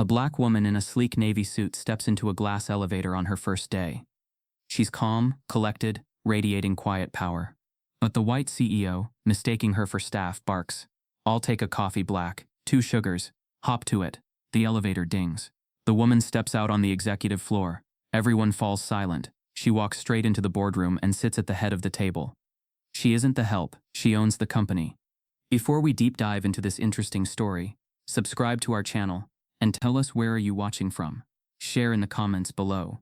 A black woman in a sleek navy suit steps into a glass elevator on her first day. She's calm, collected, radiating quiet power. But the white CEO, mistaking her for staff, barks, "I'll take a coffee black, 2 sugars, hop to it." The elevator dings. The woman steps out on the executive floor. Everyone falls silent. She walks straight into the boardroom and sits at the head of the table. She isn't the help, she owns the company. Before we deep dive into this interesting story, subscribe to our channel and tell us where are you watching from. Share in the comments below.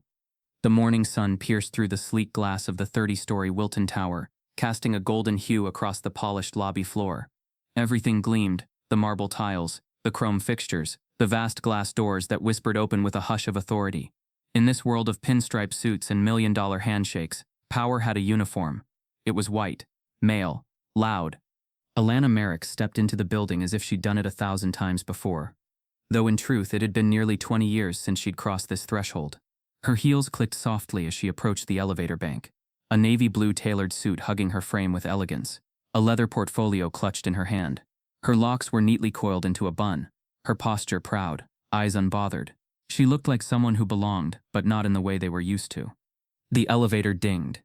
The morning sun pierced through the sleek glass of the 30-story Wilton Tower, casting a golden hue across the polished lobby floor. Everything gleamed, the marble tiles, the chrome fixtures, the vast glass doors that whispered open with a hush of authority. In this world of pinstripe suits and million-dollar handshakes, power had a uniform. It was white, male, loud. Alana Merrick stepped into the building as if she'd done it 1,000 times before. Though in truth it had been nearly 20 years since she'd crossed this threshold. Her heels clicked softly as she approached the elevator bank, a navy blue tailored suit hugging her frame with elegance, a leather portfolio clutched in her hand. Her locks were neatly coiled into a bun, her posture proud, eyes unbothered. She looked like someone who belonged, but not in the way they were used to. The elevator dinged.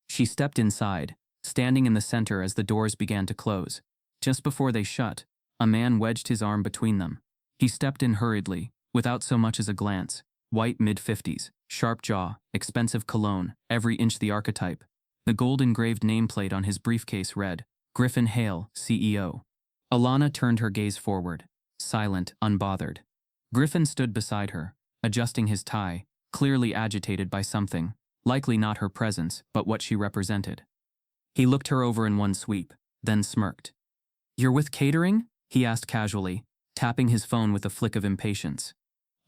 She stepped inside, standing in the center as the doors began to close. Just before they shut, a man wedged his arm between them. He stepped in hurriedly, without so much as a glance. White mid-50s, sharp jaw, expensive cologne, every inch the archetype. The gold-engraved nameplate on his briefcase read, "Griffin Hale, CEO." Alana turned her gaze forward, silent, unbothered. Griffin stood beside her, adjusting his tie, clearly agitated by something, likely not her presence, but what she represented. He looked her over in one sweep, then smirked. "You're with catering?" he asked casually, tapping his phone with a flick of impatience.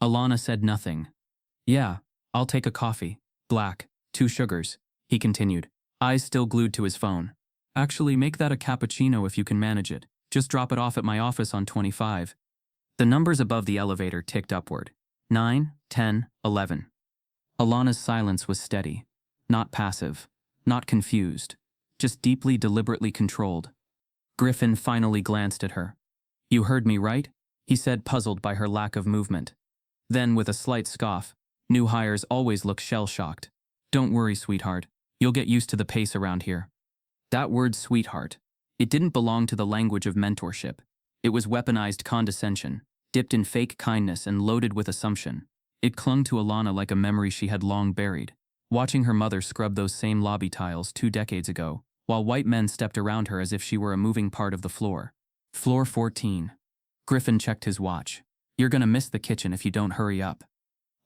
Alana said nothing. "Yeah, I'll take a coffee. Black, 2 sugars," he continued, eyes still glued to his phone. "Actually, make that a cappuccino if you can manage it. Just drop it off at my office on 25. The numbers above the elevator ticked upward. 9, 10, 11. Alana's silence was steady. Not passive. Not confused. Just deeply, deliberately controlled. Griffin finally glanced at her. "You heard me right?" he said, puzzled by her lack of movement. Then, with a slight scoff, "New hires always look shell-shocked. Don't worry, sweetheart. You'll get used to the pace around here." That word sweetheart. It didn't belong to the language of mentorship. It was weaponized condescension, dipped in fake kindness and loaded with assumption. It clung to Alana like a memory she had long buried, watching her mother scrub those same lobby tiles 2 decades ago, while white men stepped around her as if she were a moving part of the floor. Floor 14. Griffin checked his watch. "You're gonna miss the kitchen if you don't hurry up."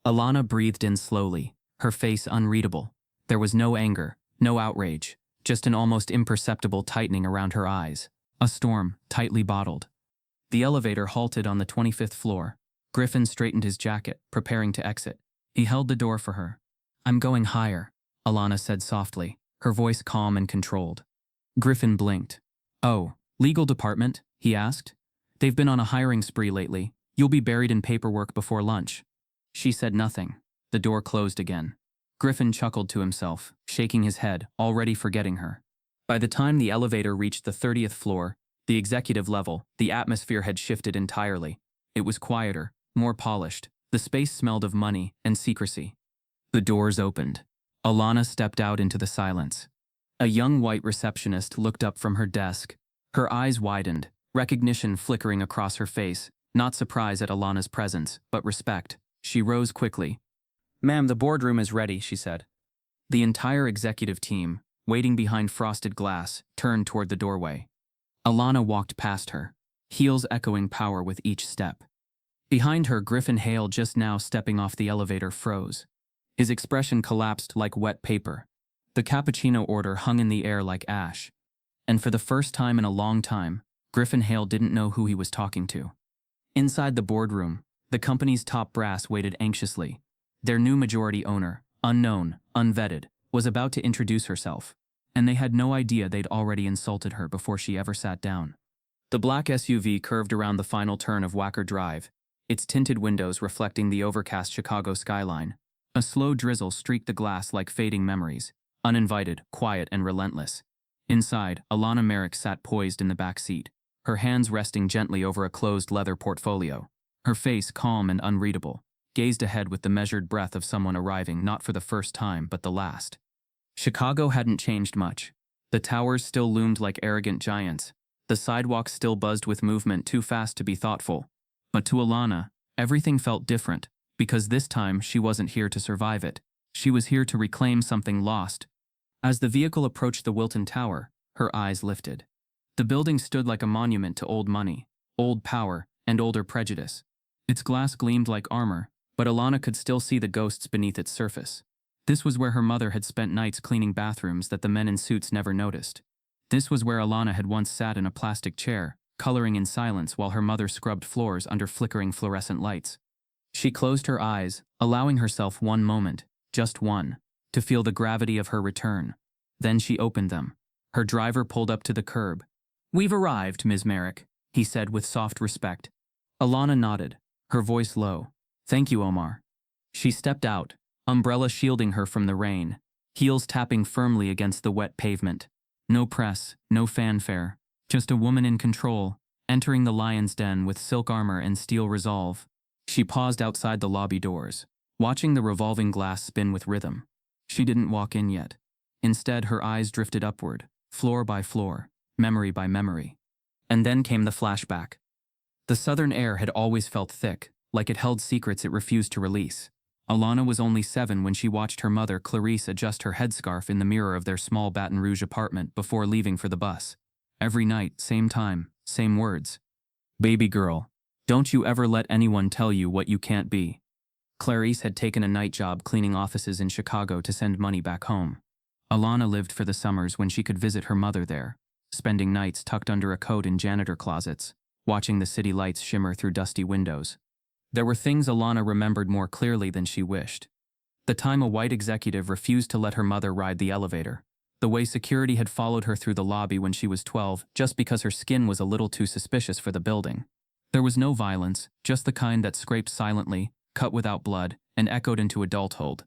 Alana breathed in slowly, her face unreadable. There was no anger, no outrage, just an almost imperceptible tightening around her eyes. A storm, tightly bottled. The elevator halted on the 25th floor. Griffin straightened his jacket, preparing to exit. He held the door for her. "I'm going higher," Alana said softly, her voice calm and controlled. Griffin blinked. "Oh, legal department?" he asked. "They've been on a hiring spree lately. You'll be buried in paperwork before lunch." She said nothing. The door closed again. Griffin chuckled to himself, shaking his head, already forgetting her. By the time the elevator reached the 30th floor, the executive level, the atmosphere had shifted entirely. It was quieter, more polished. The space smelled of money and secrecy. The doors opened. Alana stepped out into the silence. A young white receptionist looked up from her desk. Her eyes widened, recognition flickering across her face, not surprise at Alana's presence, but respect. She rose quickly. "Ma'am, the boardroom is ready," she said. The entire executive team, waiting behind frosted glass, turned toward the doorway. Alana walked past her, heels echoing power with each step. Behind her, Griffin Hale, just now stepping off the elevator, froze. His expression collapsed like wet paper. The cappuccino order hung in the air like ash. And for the first time in a long time, Griffin Hale didn't know who he was talking to. Inside the boardroom, the company's top brass waited anxiously. Their new majority owner, unknown, unvetted, was about to introduce herself, and they had no idea they'd already insulted her before she ever sat down. The black SUV curved around the final turn of Wacker Drive, its tinted windows reflecting the overcast Chicago skyline. A slow drizzle streaked the glass like fading memories, uninvited, quiet, and relentless. Inside, Alana Merrick sat poised in the back seat, her hands resting gently over a closed leather portfolio. Her face calm and unreadable, gazed ahead with the measured breath of someone arriving not for the first time but the last. Chicago hadn't changed much. The towers still loomed like arrogant giants. The sidewalks still buzzed with movement too fast to be thoughtful. But to Alana, everything felt different, because this time she wasn't here to survive it. She was here to reclaim something lost. As the vehicle approached the Wilton Tower, her eyes lifted. The building stood like a monument to old money, old power, and older prejudice. Its glass gleamed like armor, but Alana could still see the ghosts beneath its surface. This was where her mother had spent nights cleaning bathrooms that the men in suits never noticed. This was where Alana had once sat in a plastic chair, coloring in silence while her mother scrubbed floors under flickering fluorescent lights. She closed her eyes, allowing herself one moment, just one, to feel the gravity of her return. Then she opened them. Her driver pulled up to the curb. "We've arrived, Ms. Merrick," he said with soft respect. Alana nodded, her voice low. "Thank you, Omar." She stepped out, umbrella shielding her from the rain, heels tapping firmly against the wet pavement. No press, no fanfare, just a woman in control, entering the lion's den with silk armor and steel resolve. She paused outside the lobby doors, watching the revolving glass spin with rhythm. She didn't walk in yet. Instead, her eyes drifted upward, floor by floor, memory by memory. And then came the flashback. The southern air had always felt thick, like it held secrets it refused to release. Alana was only 7 when she watched her mother Clarice adjust her headscarf in the mirror of their small Baton Rouge apartment before leaving for the bus. Every night, same time, same words. "Baby girl, don't you ever let anyone tell you what you can't be." Clarice had taken a night job cleaning offices in Chicago to send money back home. Alana lived for the summers when she could visit her mother there, spending nights tucked under a coat in janitor closets, watching the city lights shimmer through dusty windows. There were things Alana remembered more clearly than she wished. The time a white executive refused to let her mother ride the elevator. The way security had followed her through the lobby when she was 12 just because her skin was a little too suspicious for the building. There was no violence, just the kind that scraped silently, cut without blood, and echoed into adulthood.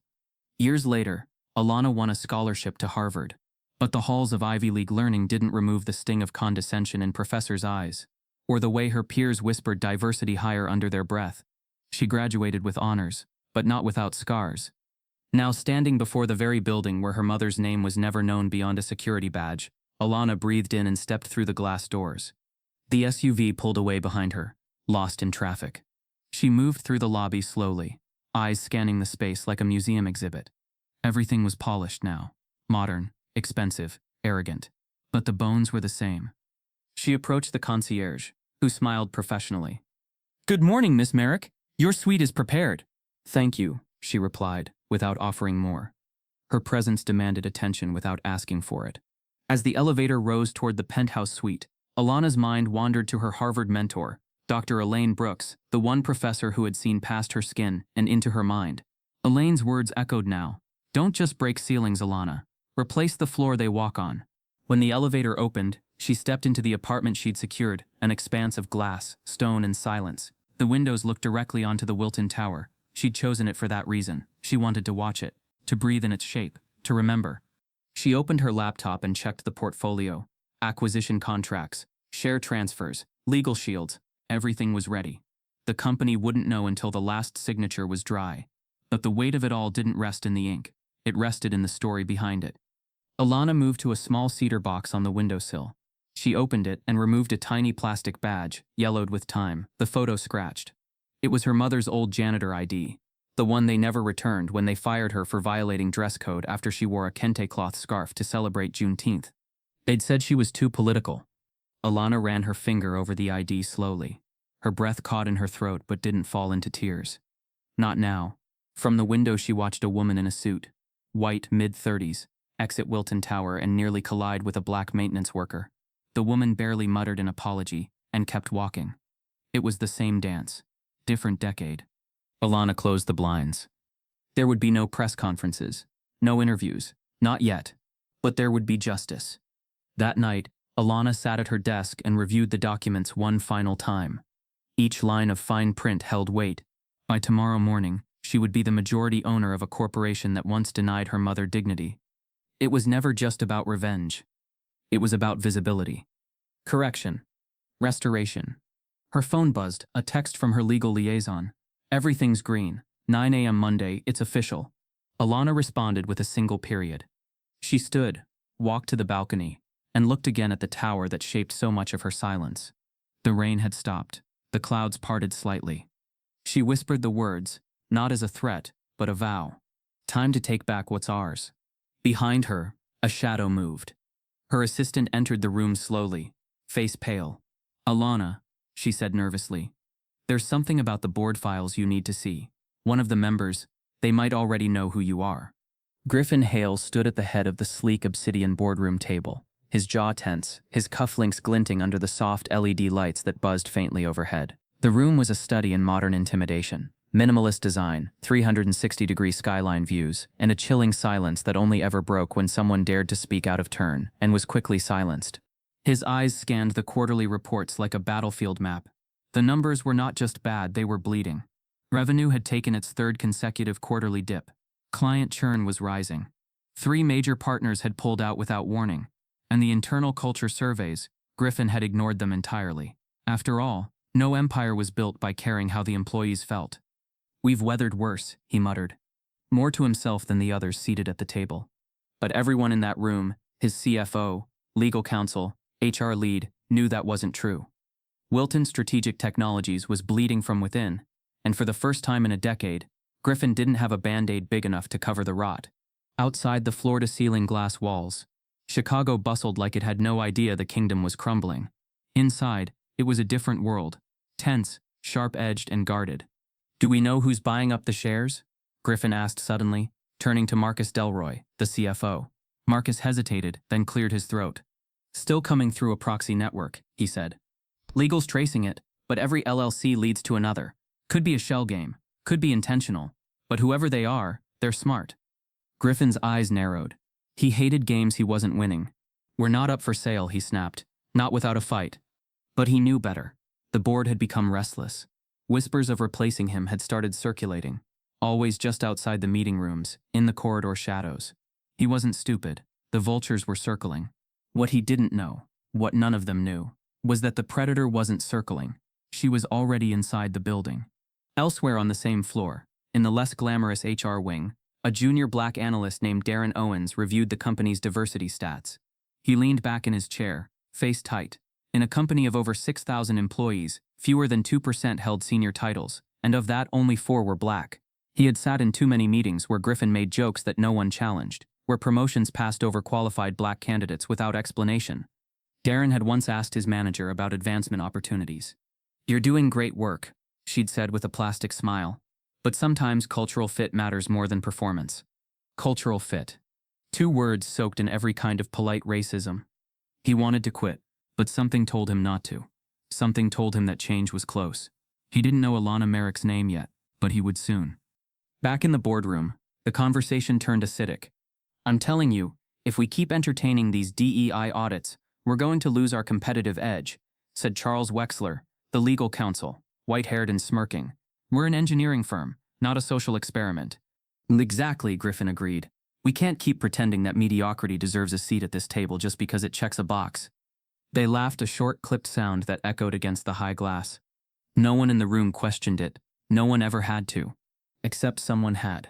Years later, Alana won a scholarship to Harvard. But the halls of Ivy League learning didn't remove the sting of condescension in professors' eyes, or the way her peers whispered diversity higher under their breath. She graduated with honors, but not without scars. Now standing before the very building where her mother's name was never known beyond a security badge, Alana breathed in and stepped through the glass doors. The SUV pulled away behind her, lost in traffic. She moved through the lobby slowly, eyes scanning the space like a museum exhibit. Everything was polished now, modern, expensive, arrogant. But the bones were the same. She approached the concierge, who smiled professionally. "Good morning, Miss Merrick. Your suite is prepared." "Thank you," she replied, without offering more. Her presence demanded attention without asking for it. As the elevator rose toward the penthouse suite, Alana's mind wandered to her Harvard mentor, Dr. Elaine Brooks, the one professor who had seen past her skin and into her mind. Elaine's words echoed now. "Don't just break ceilings, Alana. Replace the floor they walk on." When the elevator opened, she stepped into the apartment she'd secured, an expanse of glass, stone, and silence. The windows looked directly onto the Wilton Tower. She'd chosen it for that reason. She wanted to watch it, to breathe in its shape, to remember. She opened her laptop and checked the portfolio. Acquisition contracts, share transfers, legal shields. Everything was ready. The company wouldn't know until the last signature was dry. But the weight of it all didn't rest in the ink. It rested in the story behind it. Alana moved to a small cedar box on the windowsill. She opened it and removed a tiny plastic badge, yellowed with time, the photo scratched. It was her mother's old janitor ID, the one they never returned when they fired her for violating dress code after she wore a kente cloth scarf to celebrate Juneteenth. They'd said she was too political. Alana ran her finger over the ID slowly. Her breath caught in her throat but didn't fall into tears. Not now. From the window she watched a woman in a suit, white, mid-30s, exit Wilton Tower and nearly collide with a black maintenance worker. The woman barely muttered an apology and kept walking. It was the same dance, different decade. Alana closed the blinds. There would be no press conferences, no interviews, not yet, but there would be justice. That night, Alana sat at her desk and reviewed the documents one final time. Each line of fine print held weight. By tomorrow morning, she would be the majority owner of a corporation that once denied her mother dignity. It was never just about revenge. It was about visibility, correction, restoration. Her phone buzzed, a text from her legal liaison. Everything's green. 9 a.m. Monday, it's official. Alana responded with a single period. She stood, walked to the balcony, and looked again at the tower that shaped so much of her silence. The rain had stopped. The clouds parted slightly. She whispered the words, not as a threat, but a vow. Time to take back what's ours. Behind her, a shadow moved. Her assistant entered the room slowly, face pale. Alana, she said nervously. There's something about the board files you need to see. One of the members, they might already know who you are. Griffin Hale stood at the head of the sleek obsidian boardroom table, his jaw tense, his cufflinks glinting under the soft LED lights that buzzed faintly overhead. The room was a study in modern intimidation. Minimalist design, 360-degree skyline views, and a chilling silence that only ever broke when someone dared to speak out of turn and was quickly silenced. His eyes scanned the quarterly reports like a battlefield map. The numbers were not just bad, they were bleeding. Revenue had taken its third consecutive quarterly dip. Client churn was rising. 3 major partners had pulled out without warning, and the internal culture surveys, Griffin had ignored them entirely. After all, no empire was built by caring how the employees felt. We've weathered worse, he muttered, more to himself than the others seated at the table. But everyone in that room, his CFO, legal counsel, HR lead, knew that wasn't true. Wilton Strategic Technologies was bleeding from within, and for the first time in a decade, Griffin didn't have a band-aid big enough to cover the rot. Outside the floor-to-ceiling glass walls, Chicago bustled like it had no idea the kingdom was crumbling. Inside, it was a different world, tense, sharp-edged, and guarded. Do we know who's buying up the shares? Griffin asked suddenly, turning to Marcus Delroy, the CFO. Marcus hesitated, then cleared his throat. Still coming through a proxy network, he said. Legal's tracing it, but every LLC leads to another. Could be a shell game, could be intentional, but whoever they are, they're smart. Griffin's eyes narrowed. He hated games he wasn't winning. We're not up for sale, he snapped, not without a fight. But he knew better. The board had become restless. Whispers of replacing him had started circulating, always just outside the meeting rooms, in the corridor shadows. He wasn't stupid. The vultures were circling. What he didn't know, what none of them knew, was that the predator wasn't circling. She was already inside the building. Elsewhere on the same floor, in the less glamorous HR wing, a junior black analyst named Darren Owens reviewed the company's diversity stats. He leaned back in his chair, face tight. In a company of over 6,000 employees, fewer than 2% held senior titles, and of that only 4 were black. He had sat in too many meetings where Griffin made jokes that no one challenged, where promotions passed over qualified black candidates without explanation. Darren had once asked his manager about advancement opportunities. You're doing great work, she'd said with a plastic smile. But sometimes cultural fit matters more than performance. Cultural fit. 2 words soaked in every kind of polite racism. He wanted to quit, but something told him not to. Something told him that change was close. He didn't know Alana Merrick's name yet, but he would soon. Back in the boardroom, the conversation turned acidic. I'm telling you, if we keep entertaining these DEI audits, we're going to lose our competitive edge, said Charles Wexler, the legal counsel, white-haired and smirking. We're an engineering firm, not a social experiment. Exactly, Griffin agreed. We can't keep pretending that mediocrity deserves a seat at this table just because it checks a box. They laughed, a short, clipped sound that echoed against the high glass. No one in the room questioned it. No one ever had to. Except someone had.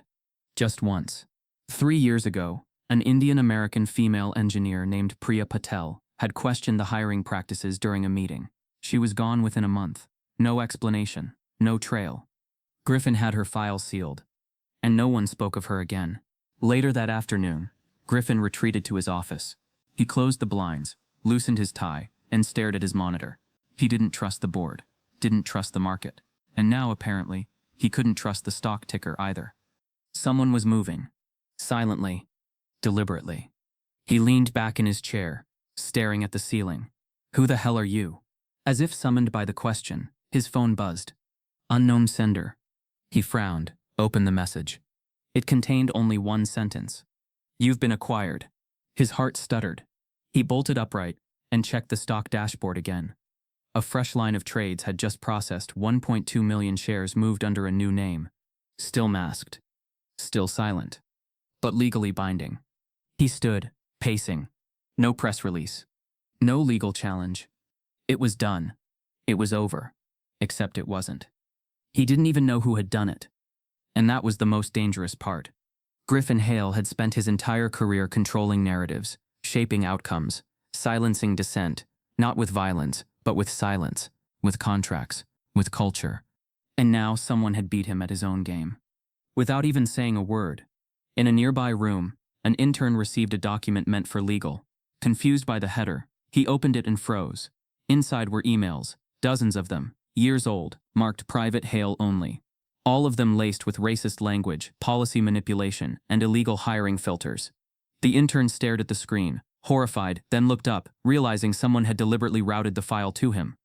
Just once. 3 years ago, an Indian-American female engineer named Priya Patel had questioned the hiring practices during a meeting. She was gone within a month. No explanation. No trail. Griffin had her file sealed. And no one spoke of her again. Later that afternoon, Griffin retreated to his office. He closed the blinds, loosened his tie, and stared at his monitor. He didn't trust the board, didn't trust the market, and now, apparently, he couldn't trust the stock ticker either. Someone was moving. Silently. Deliberately. He leaned back in his chair, staring at the ceiling. Who the hell are you? As if summoned by the question, his phone buzzed. Unknown sender. He frowned, opened the message. It contained only one sentence. You've been acquired. His heart stuttered. He bolted upright and checked the stock dashboard again. A fresh line of trades had just processed. 1.2 million shares moved under a new name. Still masked. Still silent. But legally binding. He stood, pacing. No press release. No legal challenge. It was done. It was over. except it wasn't. He didn't even know who had done it. And that was the most dangerous part. Griffin Hale had spent his entire career controlling narratives, shaping outcomes, silencing dissent, not with violence, but with silence, with contracts, with culture. And now someone had beat him at his own game. Without even saying a word. In a nearby room, an intern received a document meant for legal. Confused by the header, he opened it and froze. Inside were emails, dozens of them, years old, marked private Hale only. All of them laced with racist language, policy manipulation, and illegal hiring filters. The intern stared at the screen, horrified, then looked up, realizing someone had deliberately routed the file to him.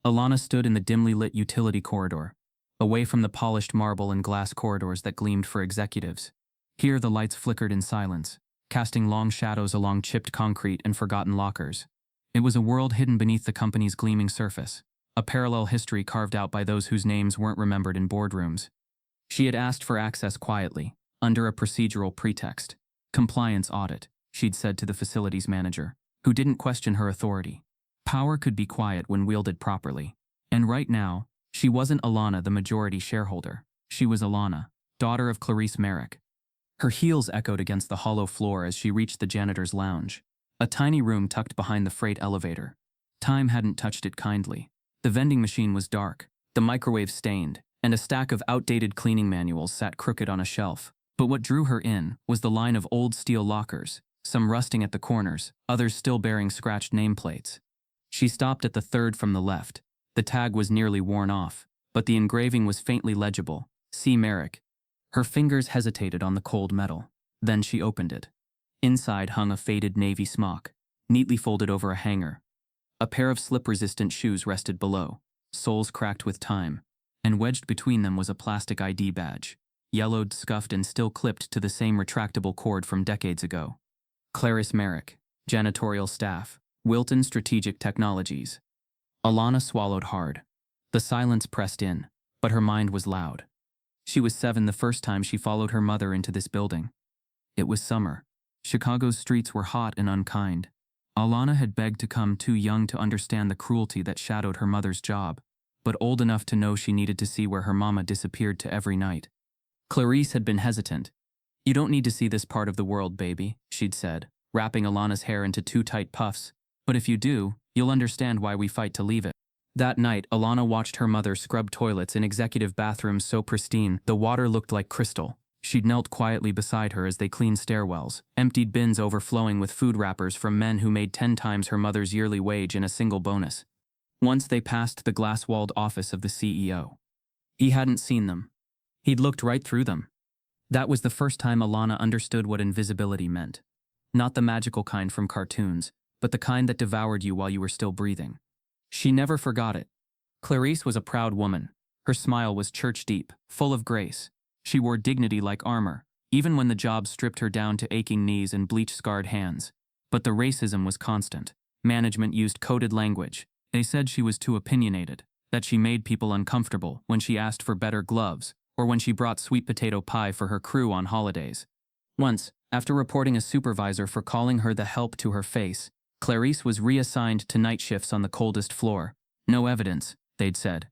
Alana stood in the dimly lit utility corridor, away from the polished marble and glass corridors that gleamed for executives. Here the lights flickered in silence, casting long shadows along chipped concrete and forgotten lockers. It was a world hidden beneath the company's gleaming surface, a parallel history carved out by those whose names weren't remembered in boardrooms. She had asked for access quietly, under a procedural pretext. Compliance audit, she'd said to the facilities manager, who didn't question her authority. Power could be quiet when wielded properly. And right now, she wasn't Alana, the majority shareholder. She was Alana, daughter of Clarice Merrick. Her heels echoed against the hollow floor as she reached the janitor's lounge, a tiny room tucked behind the freight elevator. Time hadn't touched it kindly. The vending machine was dark, the microwave stained, and a stack of outdated cleaning manuals sat crooked on a shelf. But what drew her in was the line of old steel lockers, some rusting at the corners, others still bearing scratched nameplates. She stopped at the third from the left. The tag was nearly worn off, but the engraving was faintly legible, C. Merrick. Her fingers hesitated on the cold metal. Then she opened it. Inside hung a faded navy smock, neatly folded over a hanger. A pair of slip-resistant shoes rested below, soles cracked with time, and wedged between them was a plastic ID badge, yellowed, scuffed, and still clipped to the same retractable cord from decades ago. Clarice Merrick, janitorial staff, Wilton Strategic Technologies. Alana swallowed hard. The silence pressed in, but her mind was loud. She was 7 the first time she followed her mother into this building. It was summer. Chicago's streets were hot and unkind. Alana had begged to come, too young to understand the cruelty that shadowed her mother's job, but old enough to know she needed to see where her mama disappeared to every night. Clarice had been hesitant. "You don't need to see this part of the world, baby," she'd said, wrapping Alana's hair into 2 tight puffs. "But if you do, you'll understand why we fight to leave it." That night, Alana watched her mother scrub toilets in executive bathrooms so pristine the water looked like crystal. She'd knelt quietly beside her as they cleaned stairwells, emptied bins overflowing with food wrappers from men who made 10 times her mother's yearly wage in a single bonus. Once they passed the glass-walled office of the CEO. He hadn't seen them. He'd looked right through them. That was the first time Alana understood what invisibility meant. Not the magical kind from cartoons, but the kind that devoured you while you were still breathing. She never forgot it. Clarice was a proud woman. Her smile was church-deep, full of grace. She wore dignity like armor, even when the job stripped her down to aching knees and bleach-scarred hands. But the racism was constant. Management used coded language. They said she was too opinionated, that she made people uncomfortable when she asked for better gloves, or when she brought sweet potato pie for her crew on holidays. Once, after reporting a supervisor for calling her the help to her face, Clarice was reassigned to night shifts on the coldest floor. No evidence, they'd said.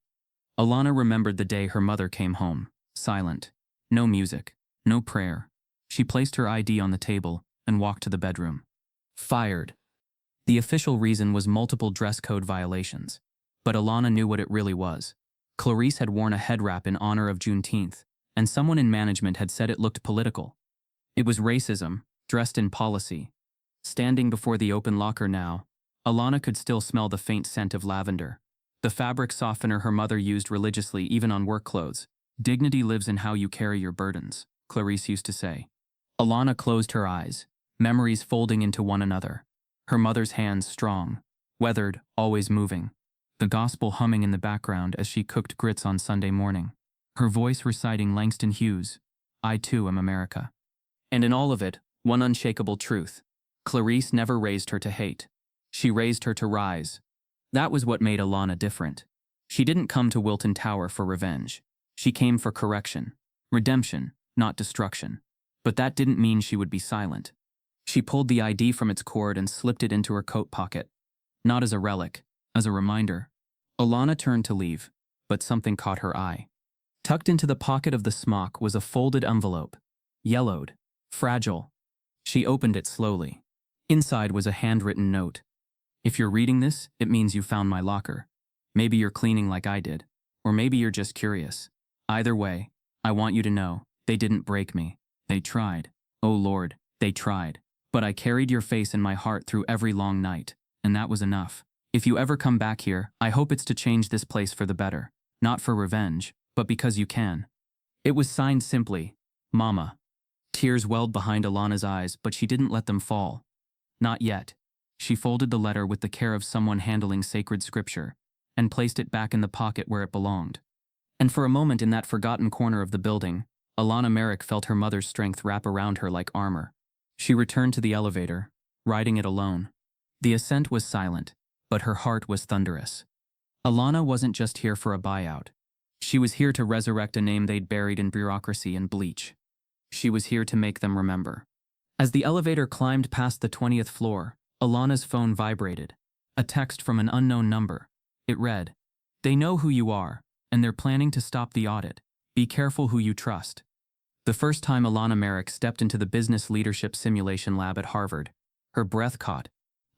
Alana remembered the day her mother came home, silent. No music, no prayer. She placed her ID on the table and walked to the bedroom. Fired. The official reason was multiple dress code violations. But Alana knew what it really was. Clarice had worn a head wrap in honor of Juneteenth, and someone in management had said it looked political. It was racism, dressed in policy. Standing before the open locker now, Alana could still smell the faint scent of lavender, the fabric softener her mother used religiously even on work clothes. "Dignity lives in how you carry your burdens," Clarice used to say. Alana closed her eyes, memories folding into one another. Her mother's hands strong, weathered, always moving. The gospel humming in the background as she cooked grits on Sunday morning. Her voice reciting Langston Hughes, "I too am America." And in all of it, one unshakable truth. Clarice never raised her to hate. She raised her to rise. That was what made Alana different. She didn't come to Wilton Tower for revenge. She came for correction, redemption, not destruction. But that didn't mean she would be silent. She pulled the ID from its cord and slipped it into her coat pocket. Not as a relic, as a reminder. Alana turned to leave, but something caught her eye. Tucked into the pocket of the smock was a folded envelope. Yellowed. Fragile. She opened it slowly. Inside was a handwritten note. If you're reading this, it means you found my locker. Maybe you're cleaning like I did. Or maybe you're just curious. Either way, I want you to know, they didn't break me. They tried. Oh Lord, they tried. But I carried your face in my heart through every long night, and that was enough. If you ever come back here, I hope it's to change this place for the better. Not for revenge, but because you can. It was signed simply, Mama. Tears welled behind Alana's eyes, but she didn't let them fall. Not yet. She folded the letter with the care of someone handling sacred scripture, and placed it back in the pocket where it belonged. And for a moment in that forgotten corner of the building, Alana Merrick felt her mother's strength wrap around her like armor. She returned to the elevator, riding it alone. The ascent was silent, but her heart was thunderous. Alana wasn't just here for a buyout. She was here to resurrect a name they'd buried in bureaucracy and bleach. She was here to make them remember. As the elevator climbed past the 20th floor, Alana's phone vibrated. A text from an unknown number. It read, "They know who you are, and they're planning to stop the audit. Be careful who you trust." The first time Alana Merrick stepped into the business leadership simulation lab at Harvard, her breath caught,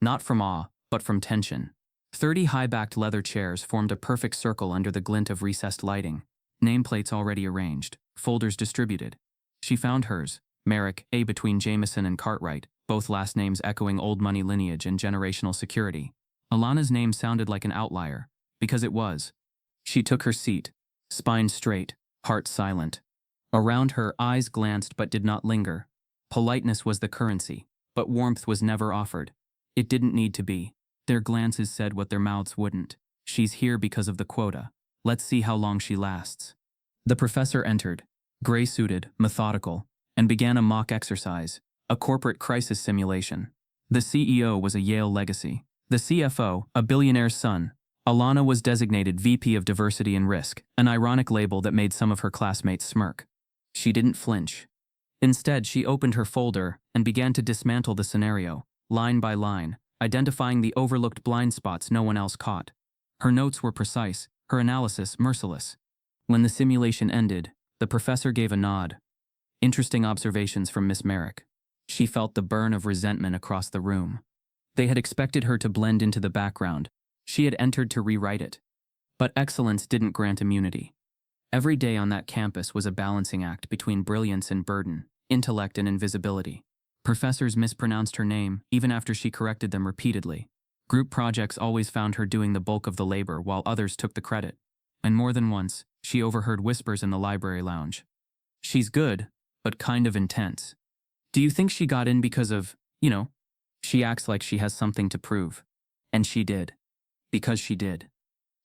not from awe, but from tension. 30 high-backed leather chairs formed a perfect circle under the glint of recessed lighting, nameplates already arranged, folders distributed. She found hers, Merrick, A between Jameson and Cartwright, both last names echoing old money lineage and generational security. Alana's name sounded like an outlier, because it was. She took her seat, spine straight, heart silent. Around her, eyes glanced but did not linger. Politeness was the currency, but warmth was never offered. It didn't need to be. Their glances said what their mouths wouldn't. She's here because of the quota. Let's see how long she lasts. The professor entered, gray-suited, methodical, and began a mock exercise, a corporate crisis simulation. The CEO was a Yale legacy. The CFO, a billionaire's son. Alana was designated VP of Diversity and Risk, an ironic label that made some of her classmates smirk. She didn't flinch. Instead, she opened her folder and began to dismantle the scenario, line by line, identifying the overlooked blind spots no one else caught. Her notes were precise, her analysis merciless. When the simulation ended, the professor gave a nod. Interesting observations from Miss Merrick. She felt the burn of resentment across the room. They had expected her to blend into the background. She had entered to rewrite it. But excellence didn't grant immunity. Every day on that campus was a balancing act between brilliance and burden, intellect and invisibility. Professors mispronounced her name, even after she corrected them repeatedly. Group projects always found her doing the bulk of the labor while others took the credit. And more than once, she overheard whispers in the library lounge. "She's good, but kind of intense. Do you think she got in because of, she acts like she has something to prove." And she did. Because she did.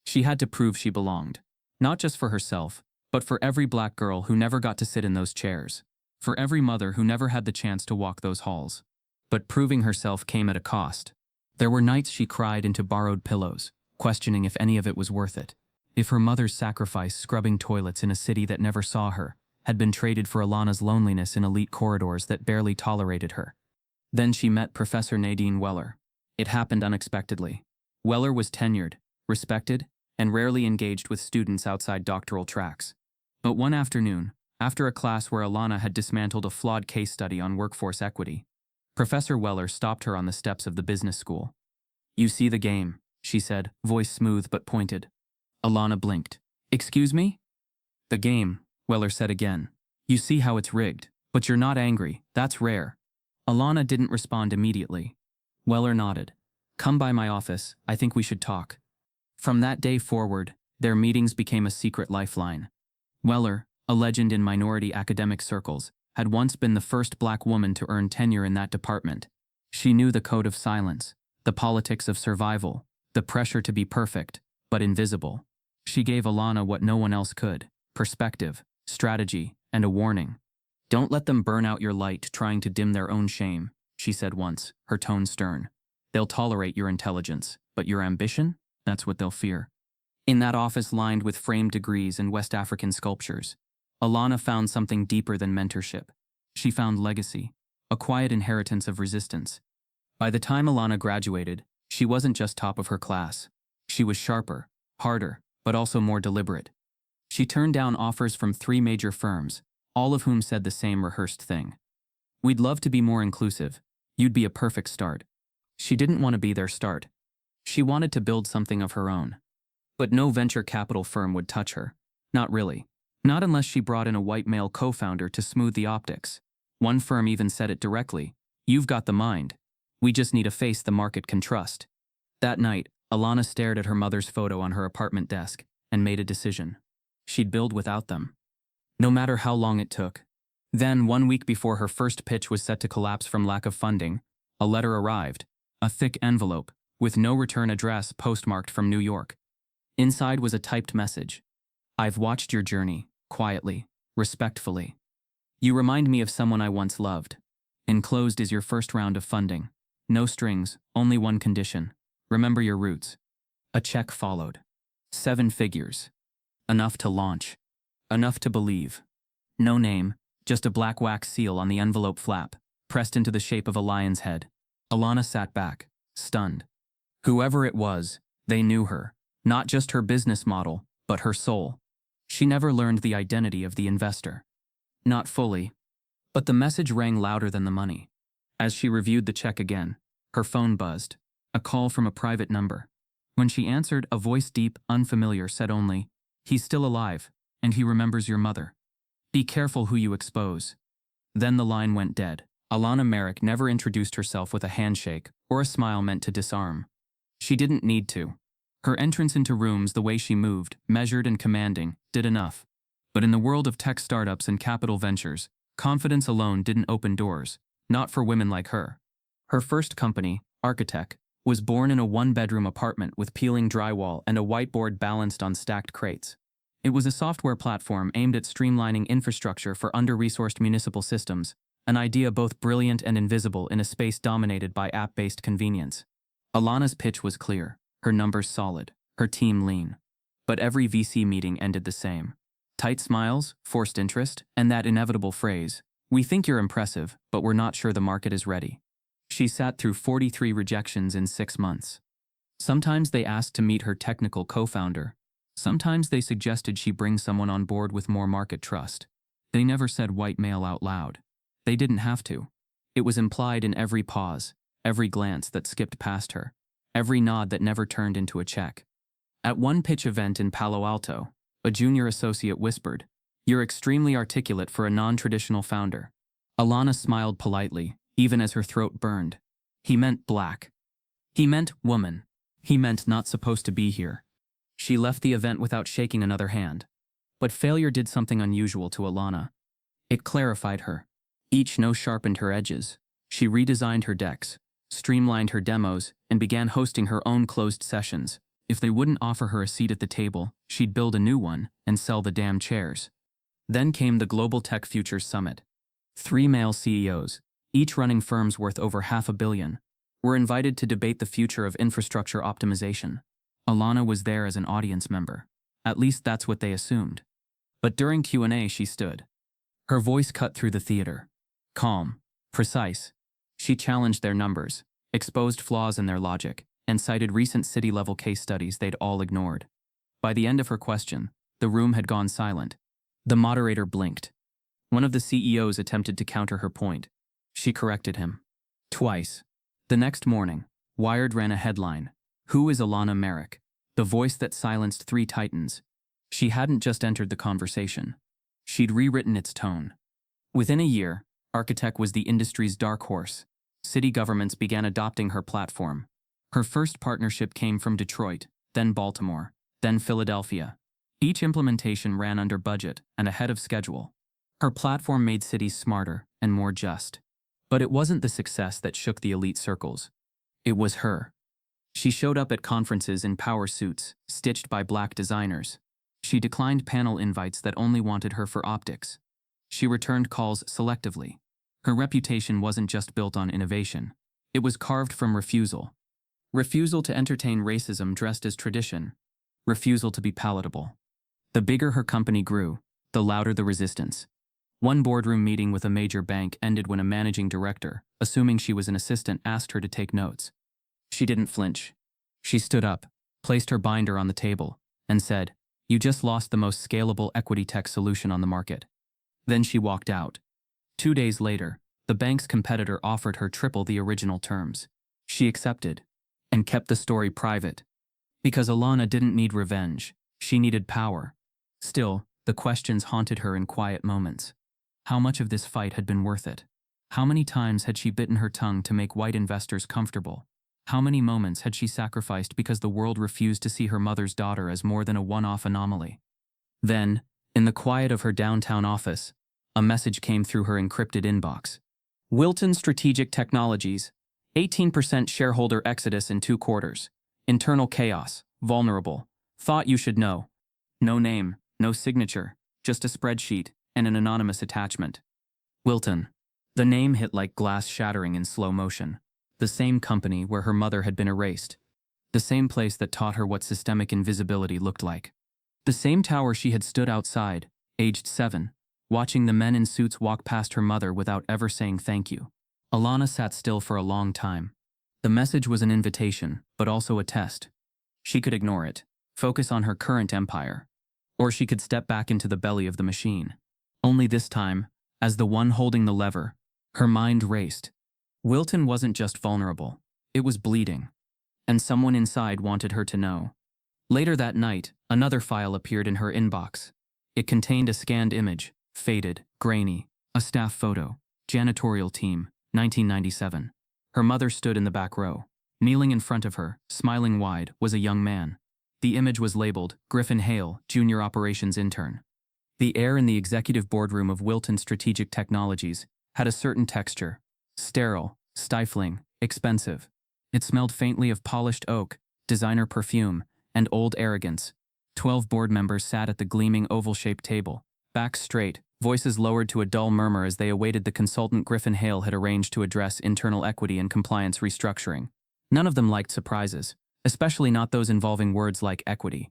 She had to prove she belonged. Not just for herself, but for every black girl who never got to sit in those chairs. For every mother who never had the chance to walk those halls. But proving herself came at a cost. There were nights she cried into borrowed pillows, questioning if any of it was worth it. If her mother's sacrifice scrubbing toilets in a city that never saw her had been traded for Alana's loneliness in elite corridors that barely tolerated her. Then she met Professor Nadine Weller. It happened unexpectedly. Weller was tenured, respected, and rarely engaged with students outside doctoral tracks. But one afternoon, after a class where Alana had dismantled a flawed case study on workforce equity, Professor Weller stopped her on the steps of the business school. "You see the game," she said, voice smooth but pointed. Alana blinked. "Excuse me?" "The game," Weller said again. "You see how it's rigged, but you're not angry. That's rare." Alana didn't respond immediately. Weller nodded. "Come by my office. I think we should talk." From that day forward, their meetings became a secret lifeline. Weller, a legend in minority academic circles, had once been the first black woman to earn tenure in that department. She knew the code of silence, the politics of survival, the pressure to be perfect, but invisible. She gave Alana what no one else could: perspective, strategy, and a warning. "Don't let them burn out your light trying to dim their own shame," she said once, her tone stern. "They'll tolerate your intelligence, but your ambition? That's what they'll fear." In that office lined with framed degrees and West African sculptures, Alana found something deeper than mentorship. She found legacy, a quiet inheritance of resistance. By the time Alana graduated, she wasn't just top of her class. She was sharper, harder, but also more deliberate. She turned down offers from 3 major firms, all of whom said the same rehearsed thing. "We'd love to be more inclusive. You'd be a perfect start." She didn't want to be their start. She wanted to build something of her own. But no venture capital firm would touch her. Not really. Not unless she brought in a white male co-founder to smooth the optics. One firm even said it directly. "You've got the mind. We just need a face the market can trust." That night, Alana stared at her mother's photo on her apartment desk and made a decision. She'd build without them, no matter how long it took. Then, 1 week before her first pitch was set to collapse from lack of funding, a letter arrived, a thick envelope, with no return address postmarked from New York. Inside was a typed message. "I've watched your journey, quietly, respectfully. You remind me of someone I once loved. Enclosed is your first round of funding. No strings, only one condition. Remember your roots." A check followed. 7 figures. Enough to launch. Enough to believe. No name, just a black wax seal on the envelope flap, pressed into the shape of a lion's head. Alana sat back, stunned. Whoever it was, they knew her. Not just her business model, but her soul. She never learned the identity of the investor. Not fully. But the message rang louder than the money. As she reviewed the check again, her phone buzzed. A call from a private number. When she answered, a voice deep, unfamiliar, said only, "He's still alive, and he remembers your mother. Be careful who you expose." Then the line went dead. Alana Merrick never introduced herself with a handshake or a smile meant to disarm. She didn't need to. Her entrance into rooms, the way she moved, measured and commanding, did enough. But in the world of tech startups and capital ventures, confidence alone didn't open doors, not for women like her. Her first company, Architect, was born in a 1-bedroom apartment with peeling drywall and a whiteboard balanced on stacked crates. It was a software platform aimed at streamlining infrastructure for under-resourced municipal systems, an idea both brilliant and invisible in a space dominated by app-based convenience. Alana's pitch was clear, her numbers solid, her team lean. But every VC meeting ended the same. Tight smiles, forced interest, and that inevitable phrase, "We think you're impressive, but we're not sure the market is ready." She sat through 43 rejections in 6 months. Sometimes they asked to meet her technical co-founder. Sometimes they suggested she bring someone on board with more market trust. They never said white male out loud. They didn't have to. It was implied in every pause, every glance that skipped past her, every nod that never turned into a check. At one pitch event in Palo Alto, a junior associate whispered, "You're extremely articulate for a non-traditional founder." Alana smiled politely, even as her throat burned. He meant black. He meant woman. He meant not supposed to be here. She left the event without shaking another hand. But failure did something unusual to Alana. It clarified her. Each no sharpened her edges. She redesigned her decks, streamlined her demos, and began hosting her own closed sessions. If they wouldn't offer her a seat at the table, she'd build a new one and sell the damn chairs. Then came the Global Tech Futures Summit. 3 male CEOs, each running firms worth over $500 million, were invited to debate the future of infrastructure optimization. Alana was there as an audience member. At least that's what they assumed. But during Q&A she stood. Her voice cut through the theater. Calm, precise. She challenged their numbers, exposed flaws in their logic, and cited recent city-level case studies they'd all ignored. By the end of her question, the room had gone silent. The moderator blinked. One of the CEOs attempted to counter her point. She corrected him. Twice. The next morning, Wired ran a headline, "Who is Alana Merrick? The voice that silenced 3 titans." She hadn't just entered the conversation. She'd rewritten its tone. Within a year, Architect was the industry's dark horse. City governments began adopting her platform. Her first partnership came from Detroit, then Baltimore, then Philadelphia. Each implementation ran under budget and ahead of schedule. Her platform made cities smarter and more just. But it wasn't the success that shook the elite circles. It was her. She showed up at conferences in power suits, stitched by black designers. She declined panel invites that only wanted her for optics. She returned calls selectively. Her reputation wasn't just built on innovation. It was carved from refusal. Refusal to entertain racism dressed as tradition. Refusal to be palatable. The bigger her company grew, the louder the resistance. One boardroom meeting with a major bank ended when a managing director, assuming she was an assistant, asked her to take notes. She didn't flinch. She stood up, placed her binder on the table, and said, "You just lost the most scalable equity tech solution on the market." Then she walked out. 2 days later, the bank's competitor offered her triple the original terms. She accepted and kept the story private. Because Alana didn't need revenge, she needed power. Still, the questions haunted her in quiet moments. How much of this fight had been worth it? How many times had she bitten her tongue to make white investors comfortable? How many moments had she sacrificed because the world refused to see her mother's daughter as more than a one-off anomaly? Then, in the quiet of her downtown office, a message came through her encrypted inbox. Wilton Strategic Technologies, 18% shareholder exodus in 2 quarters. Internal chaos, vulnerable. Thought you should know. No name, no signature, just a spreadsheet and an anonymous attachment. Wilton. The name hit like glass shattering in slow motion. The same company where her mother had been erased. The same place that taught her what systemic invisibility looked like. The same tower she had stood outside, aged 7, watching the men in suits walk past her mother without ever saying thank you. Alana sat still for a long time. The message was an invitation, but also a test. She could ignore it, focus on her current empire, or she could step back into the belly of the machine. Only this time, as the one holding the lever, her mind raced. Wilton wasn't just vulnerable, it was bleeding. And someone inside wanted her to know. Later that night, another file appeared in her inbox. It contained a scanned image, faded, grainy, a staff photo, janitorial team, 1997. Her mother stood in the back row. Kneeling in front of her, smiling wide, was a young man. The image was labeled, Griffin Hale, Junior Operations Intern. The air in the executive boardroom of Wilton Strategic Technologies had a certain texture. Sterile, stifling, expensive. It smelled faintly of polished oak, designer perfume, and old arrogance. 12 board members sat at the gleaming oval-shaped table, backs straight, voices lowered to a dull murmur as they awaited the consultant Griffin Hale had arranged to address internal equity and compliance restructuring. None of them liked surprises, especially not those involving words like equity.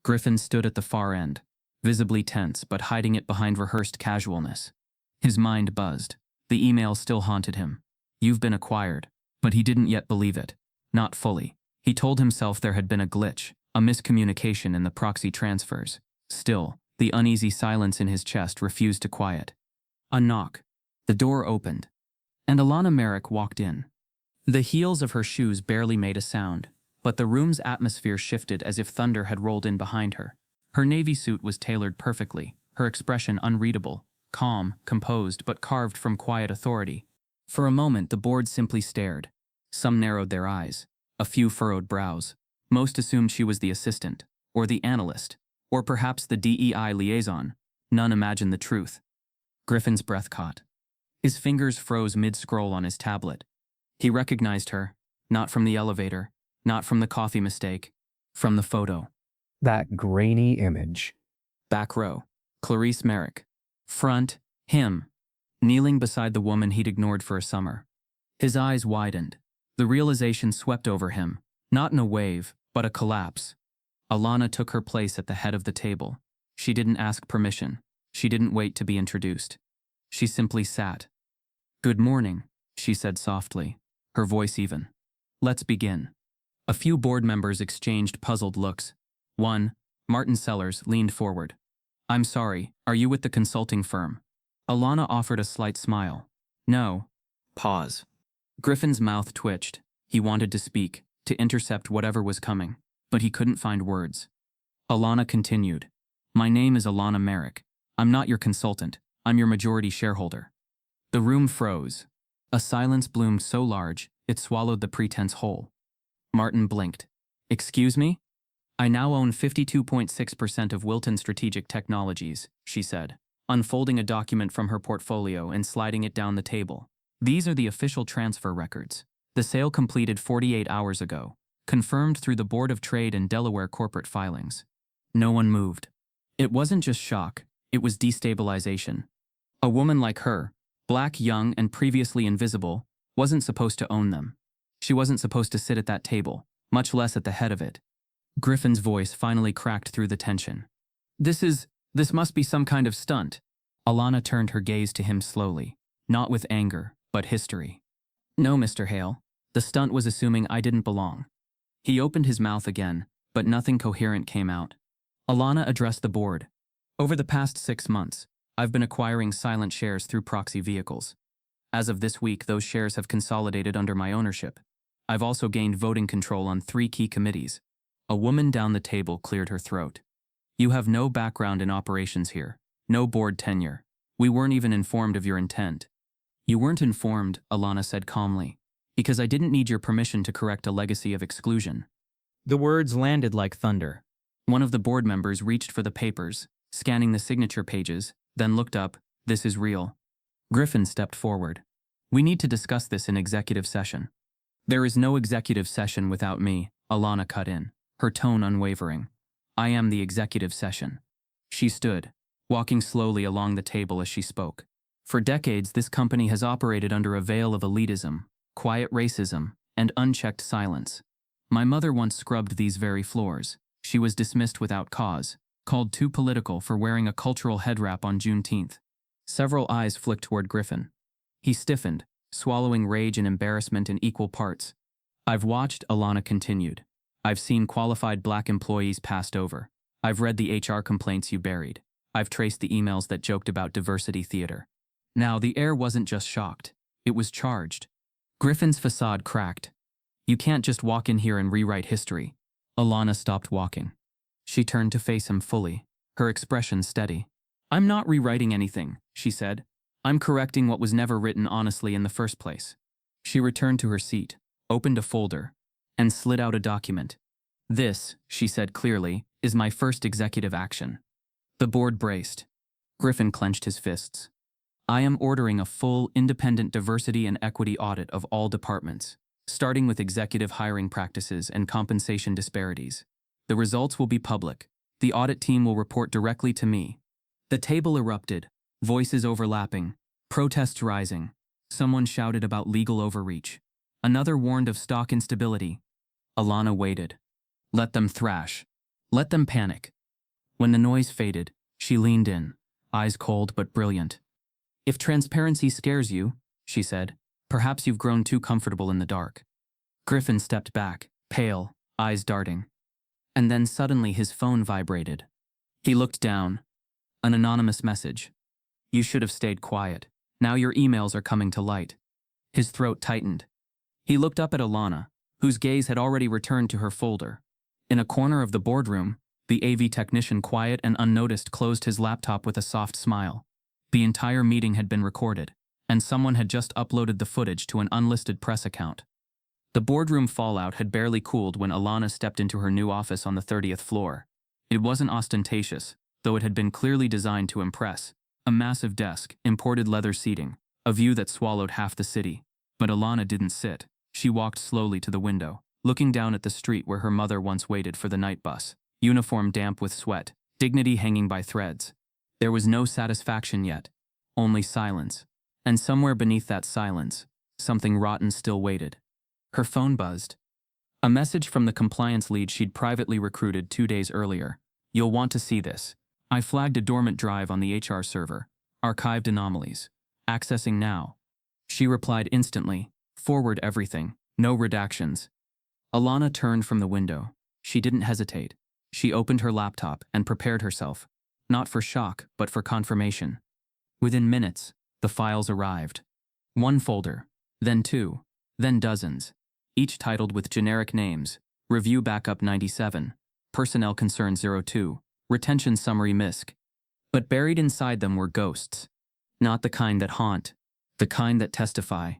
Griffin stood at the far end, visibly tense but hiding it behind rehearsed casualness. His mind buzzed. The email still haunted him. "You've been acquired." But he didn't yet believe it. Not fully. He told himself there had been a glitch, a miscommunication in the proxy transfers. Still, the uneasy silence in his chest refused to quiet. A knock. The door opened. And Alana Merrick walked in. The heels of her shoes barely made a sound, but the room's atmosphere shifted as if thunder had rolled in behind her. Her navy suit was tailored perfectly, her expression unreadable, calm, composed, but carved from quiet authority. For a moment, the board simply stared. Some narrowed their eyes. A few furrowed brows. Most assumed she was the assistant, or the analyst, or perhaps the DEI liaison. None imagined the truth. Griffin's breath caught. His fingers froze mid-scroll on his tablet. He recognized her, not from the elevator, not from the coffee mistake, from the photo. That grainy image. Back row, Clarice Merrick. Front, him, kneeling beside the woman he'd ignored for a summer. His eyes widened. The realization swept over him, not in a wave, but a collapse. Alana took her place at the head of the table. She didn't ask permission. She didn't wait to be introduced. She simply sat. "Good morning," she said softly, her voice even. "Let's begin." A few board members exchanged puzzled looks. One, Martin Sellers, leaned forward. "I'm sorry, are you with the consulting firm?" Alana offered a slight smile. "No." Pause. Griffin's mouth twitched. He wanted to speak, to intercept whatever was coming, but he couldn't find words. Alana continued. "My name is Alana Merrick. I'm not your consultant. I'm your majority shareholder." The room froze. A silence bloomed so large, it swallowed the pretense whole. Martin blinked. "Excuse me?" "I now own 52.6% of Wilton Strategic Technologies," she said, unfolding a document from her portfolio and sliding it down the table. "These are the official transfer records. The sale completed 48 hours ago, confirmed through the Board of Trade and Delaware corporate filings." No one moved. It wasn't just shock, it was destabilization. A woman like her, black, young, and previously invisible, wasn't supposed to own them. She wasn't supposed to sit at that table, much less at the head of it. Griffin's voice finally cracked through the tension. This must be some kind of stunt." Alana turned her gaze to him slowly, not with anger, but history. "No, Mr. Hale. The stunt was assuming I didn't belong." He opened his mouth again, but nothing coherent came out. Alana addressed the board. Over the past 6 months, I've been acquiring silent shares through proxy vehicles. As of this week, those shares have consolidated under my ownership. I've also gained voting control on 3 key committees. A woman down the table cleared her throat. You have no background in operations here, no board tenure. We weren't even informed of your intent. You weren't informed, Alana said calmly, because I didn't need your permission to correct a legacy of exclusion. The words landed like thunder. One of the board members reached for the papers, scanning the signature pages, then looked up. This is real. Griffin stepped forward. We need to discuss this in executive session. There is no executive session without me, Alana cut in, her tone unwavering. I am the executive session. She stood, walking slowly along the table as she spoke. For decades, this company has operated under a veil of elitism, quiet racism, and unchecked silence. My mother once scrubbed these very floors. She was dismissed without cause, called too political for wearing a cultural head wrap on Juneteenth. Several eyes flicked toward Griffin. He stiffened, swallowing rage and embarrassment in equal parts. I've watched, Alana continued. I've seen qualified black employees passed over. I've read the HR complaints you buried. I've traced the emails that joked about diversity theater. Now, the air wasn't just shocked. It was charged. Griffin's facade cracked. You can't just walk in here and rewrite history. Alana stopped walking. She turned to face him fully, her expression steady. I'm not rewriting anything, she said. I'm correcting what was never written honestly in the first place. She returned to her seat, opened a folder, and slid out a document. This, she said clearly, is my first executive action. The board braced. Griffin clenched his fists. I am ordering a full, independent diversity and equity audit of all departments, starting with executive hiring practices and compensation disparities. The results will be public. The audit team will report directly to me. The table erupted, voices overlapping, protests rising. Someone shouted about legal overreach. Another warned of stock instability. Alana waited. Let them thrash. Let them panic. When the noise faded, she leaned in, eyes cold but brilliant. If transparency scares you, she said, perhaps you've grown too comfortable in the dark. Griffin stepped back, pale, eyes darting. And then suddenly his phone vibrated. He looked down. An anonymous message. You should have stayed quiet. Now your emails are coming to light. His throat tightened. He looked up at Alana, whose gaze had already returned to her folder. In a corner of the boardroom, the AV technician, quiet and unnoticed, closed his laptop with a soft smile. The entire meeting had been recorded, and someone had just uploaded the footage to an unlisted press account. The boardroom fallout had barely cooled when Alana stepped into her new office on the 30th floor. It wasn't ostentatious, though it had been clearly designed to impress. A massive desk, imported leather seating, a view that swallowed half the city. But Alana didn't sit. She walked slowly to the window, looking down at the street where her mother once waited for the night bus, uniform damp with sweat, dignity hanging by threads. There was no satisfaction yet, only silence. And somewhere beneath that silence, something rotten still waited. Her phone buzzed. A message from the compliance lead she'd privately recruited 2 days earlier. You'll want to see this. I flagged a dormant drive on the HR server. Archived anomalies. Accessing now. She replied instantly. Forward everything. No redactions. Alana turned from the window. She didn't hesitate. She opened her laptop and prepared herself. Not for shock, but for confirmation. Within minutes, the files arrived. 1 folder, then 2, then dozens, each titled with generic names. Review Backup 97, Personnel Concern 02, Retention Summary MISC. But buried inside them were ghosts. Not the kind that haunt, the kind that testify.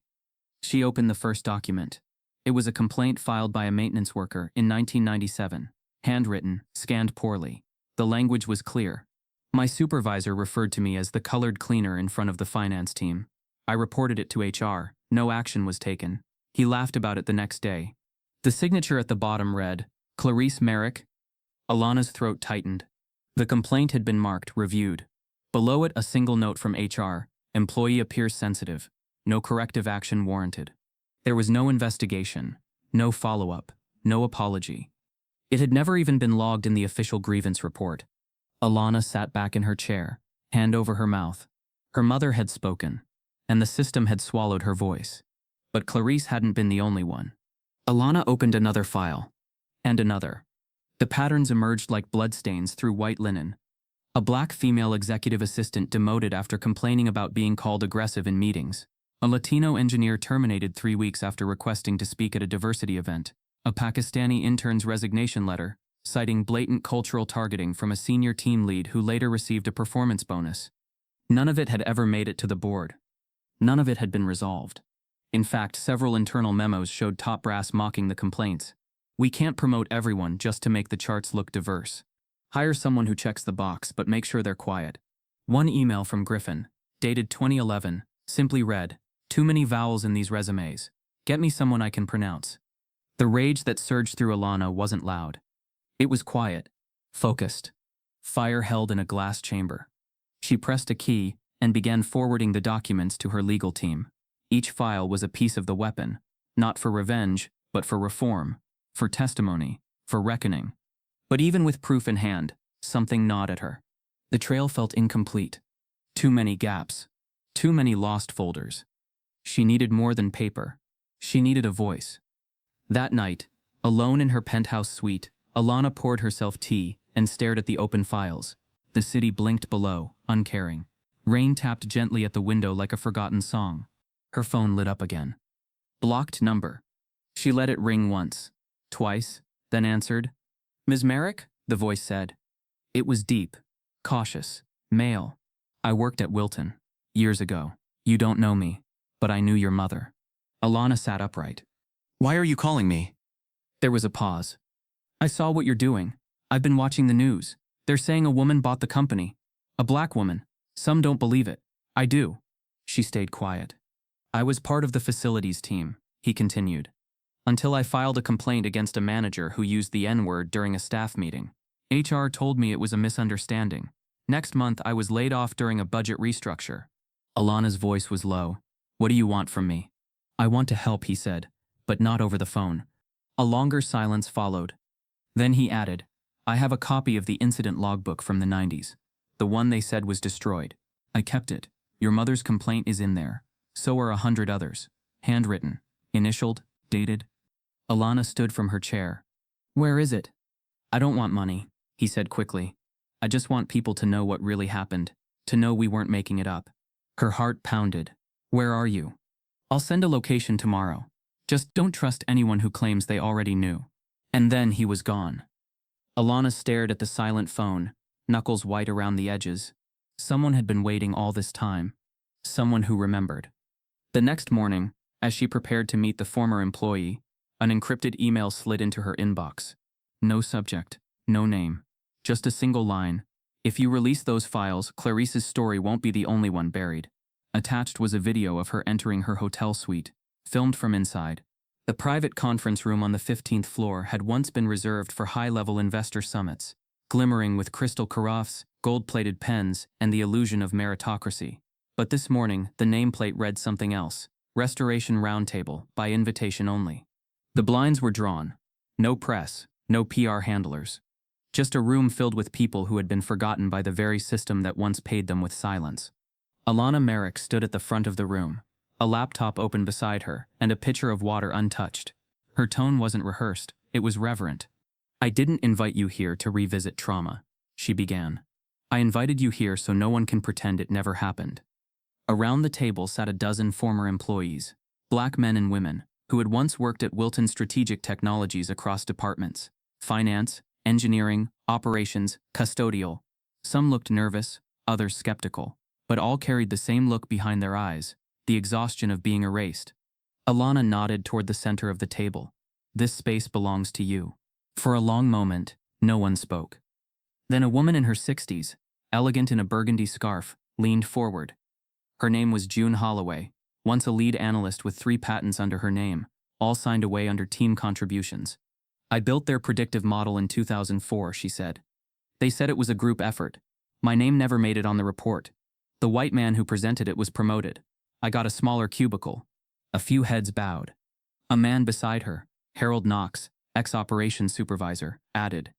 She opened the first document. It was a complaint filed by a maintenance worker in 1997, handwritten, scanned poorly. The language was clear. My supervisor referred to me as the colored cleaner in front of the finance team. I reported it to HR. No action was taken. He laughed about it the next day. The signature at the bottom read, Clarice Merrick. Alana's throat tightened. The complaint had been marked, reviewed. Below it, a single note from HR. Employee appears sensitive. No corrective action warranted. There was no investigation, no follow-up, no apology. It had never even been logged in the official grievance report. Alana sat back in her chair, hand over her mouth. Her mother had spoken, and the system had swallowed her voice. But Clarice hadn't been the only one. Alana opened another file. And another. The patterns emerged like bloodstains through white linen. A black female executive assistant demoted after complaining about being called aggressive in meetings. A Latino engineer terminated 3 weeks after requesting to speak at a diversity event. A Pakistani intern's resignation letter, citing blatant cultural targeting from a senior team lead who later received a performance bonus. None of it had ever made it to the board. None of it had been resolved. In fact, several internal memos showed top brass mocking the complaints. We can't promote everyone just to make the charts look diverse. Hire someone who checks the box, but make sure they're quiet. One email from Griffin, dated 2011, simply read, "Too many vowels in these resumes. Get me someone I can pronounce." The rage that surged through Alana wasn't loud. It was quiet, focused, fire held in a glass chamber. She pressed a key and began forwarding the documents to her legal team. Each file was a piece of the weapon, not for revenge, but for reform, for testimony, for reckoning. But even with proof in hand, something gnawed at her. The trail felt incomplete. Too many gaps. Too many lost folders. She needed more than paper. She needed a voice. That night, alone in her penthouse suite, Alana poured herself tea and stared at the open files. The city blinked below, uncaring. Rain tapped gently at the window like a forgotten song. Her phone lit up again. Blocked number. She let it ring once, twice, then answered. "Ms. Merrick?" the voice said. It was deep, cautious, male. "I worked at Wilton. Years ago. You don't know me, but I knew your mother." Alana sat upright. "Why are you calling me?" There was a pause. "I saw what you're doing. I've been watching the news. They're saying a woman bought the company. A black woman. Some don't believe it. I do." She stayed quiet. "I was part of the facilities team," he continued, "until I filed a complaint against a manager who used the N-word during a staff meeting. HR told me it was a misunderstanding. Next month, I was laid off during a budget restructure." Alana's voice was low. "What do you want from me?" "I want to help," he said, "but not over the phone." A longer silence followed. Then he added, "I have a copy of the incident logbook from the 90s. The one they said was destroyed. I kept it. Your mother's complaint is in there. So are 100 others. Handwritten. Initialed. Dated." Alana stood from her chair. "Where is it?" "I don't want money," he said quickly. "I just want people to know what really happened. To know we weren't making it up." Her heart pounded. "Where are you?" "I'll send a location tomorrow. Just don't trust anyone who claims they already knew." And then he was gone. Alana stared at the silent phone, knuckles white around the edges. Someone had been waiting all this time. Someone who remembered. The next morning, as she prepared to meet the former employee, an encrypted email slid into her inbox. No subject, no name, just a single line. "If you release those files, Clarice's story won't be the only one buried." Attached was a video of her entering her hotel suite, filmed from inside. The private conference room on the 15th floor had once been reserved for high-level investor summits, glimmering with crystal carafes, gold-plated pens, and the illusion of meritocracy. But this morning, the nameplate read something else: Restoration Roundtable, by invitation only. The blinds were drawn. No press, no PR handlers. Just a room filled with people who had been forgotten by the very system that once paid them with silence. Alana Merrick stood at the front of the room, a laptop open beside her, and a pitcher of water untouched. Her tone wasn't rehearsed, it was reverent. "I didn't invite you here to revisit trauma," she began. "I invited you here so no one can pretend it never happened." Around the table sat a dozen former employees, black men and women, who had once worked at Wilton Strategic Technologies across departments: finance, engineering, operations, custodial. Some looked nervous, others skeptical, but all carried the same look behind their eyes: the exhaustion of being erased. Alana nodded toward the center of the table. "This space belongs to you." For a long moment, no one spoke. Then a woman in her 60s, elegant in a burgundy scarf, leaned forward. Her name was June Holloway, once a lead analyst with 3 patents under her name, all signed away under team contributions. "I built their predictive model in 2004, she said. "They said it was a group effort. My name never made it on the report. The white man who presented it was promoted. I got a smaller cubicle." A few heads bowed. A man beside her, Harold Knox, ex-operations supervisor, added,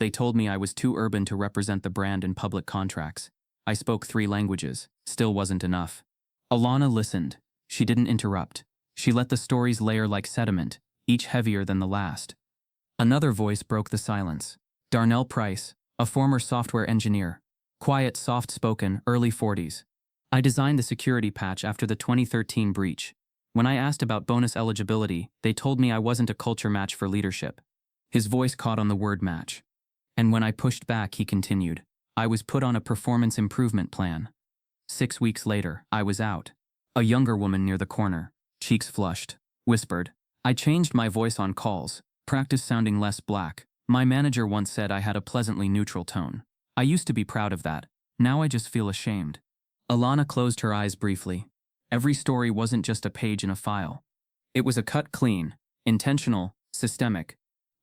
"They told me I was too urban to represent the brand in public contracts. I spoke 3 languages, still wasn't enough." Alana listened. She didn't interrupt. She let the stories layer like sediment, each heavier than the last. Another voice broke the silence. Darnell Price, a former software engineer. Quiet, soft-spoken, early 40s. I designed the security patch after the 2013 breach. When I asked about bonus eligibility, they told me I wasn't a culture match for leadership. His voice caught on the word match. And when I pushed back, he continued, I was put on a performance improvement plan. 6 weeks later, I was out. A younger woman near the corner, cheeks flushed, whispered, I changed my voice on calls, practiced sounding less black. My manager once said I had a pleasantly neutral tone. I used to be proud of that. Now I just feel ashamed. Alana closed her eyes briefly. Every story wasn't just a page in a file. It was a cut clean, intentional, systemic.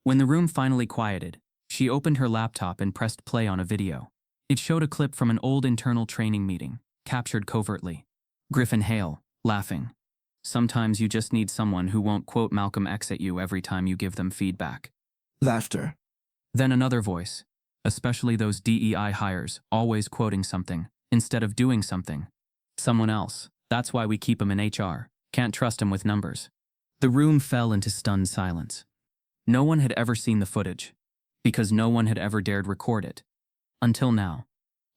When the room finally quieted, she opened her laptop and pressed play on a video. It showed a clip from an old internal training meeting, captured covertly. Griffin Hale, laughing. Sometimes you just need someone who won't quote Malcolm X at you every time you give them feedback. Laughter. Then another voice, especially those DEI hires, always quoting something, instead of doing something. Someone else. That's why we keep him in HR. Can't trust him with numbers. The room fell into stunned silence. No one had ever seen the footage, because no one had ever dared record it. Until now.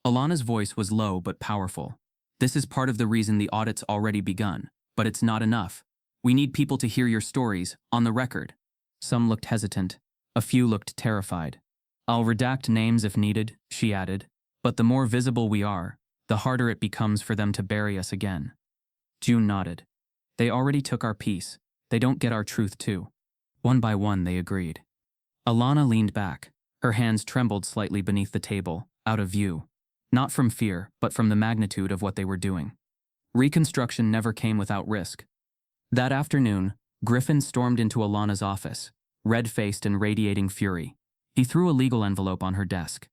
Alana's voice was low but powerful. This is part of the reason the audit's already begun, but it's not enough. We need people to hear your stories, on the record. Some looked hesitant. A few looked terrified. I'll redact names if needed, she added, but the more visible we are, the harder it becomes for them to bury us again. June nodded. They already took our piece. They don't get our truth too. One by one, they agreed. Alana leaned back. Her hands trembled slightly beneath the table, out of view. Not from fear, but from the magnitude of what they were doing. Reconstruction never came without risk. That afternoon, Griffin stormed into Alana's office, red-faced and radiating fury. He threw a legal envelope on her desk.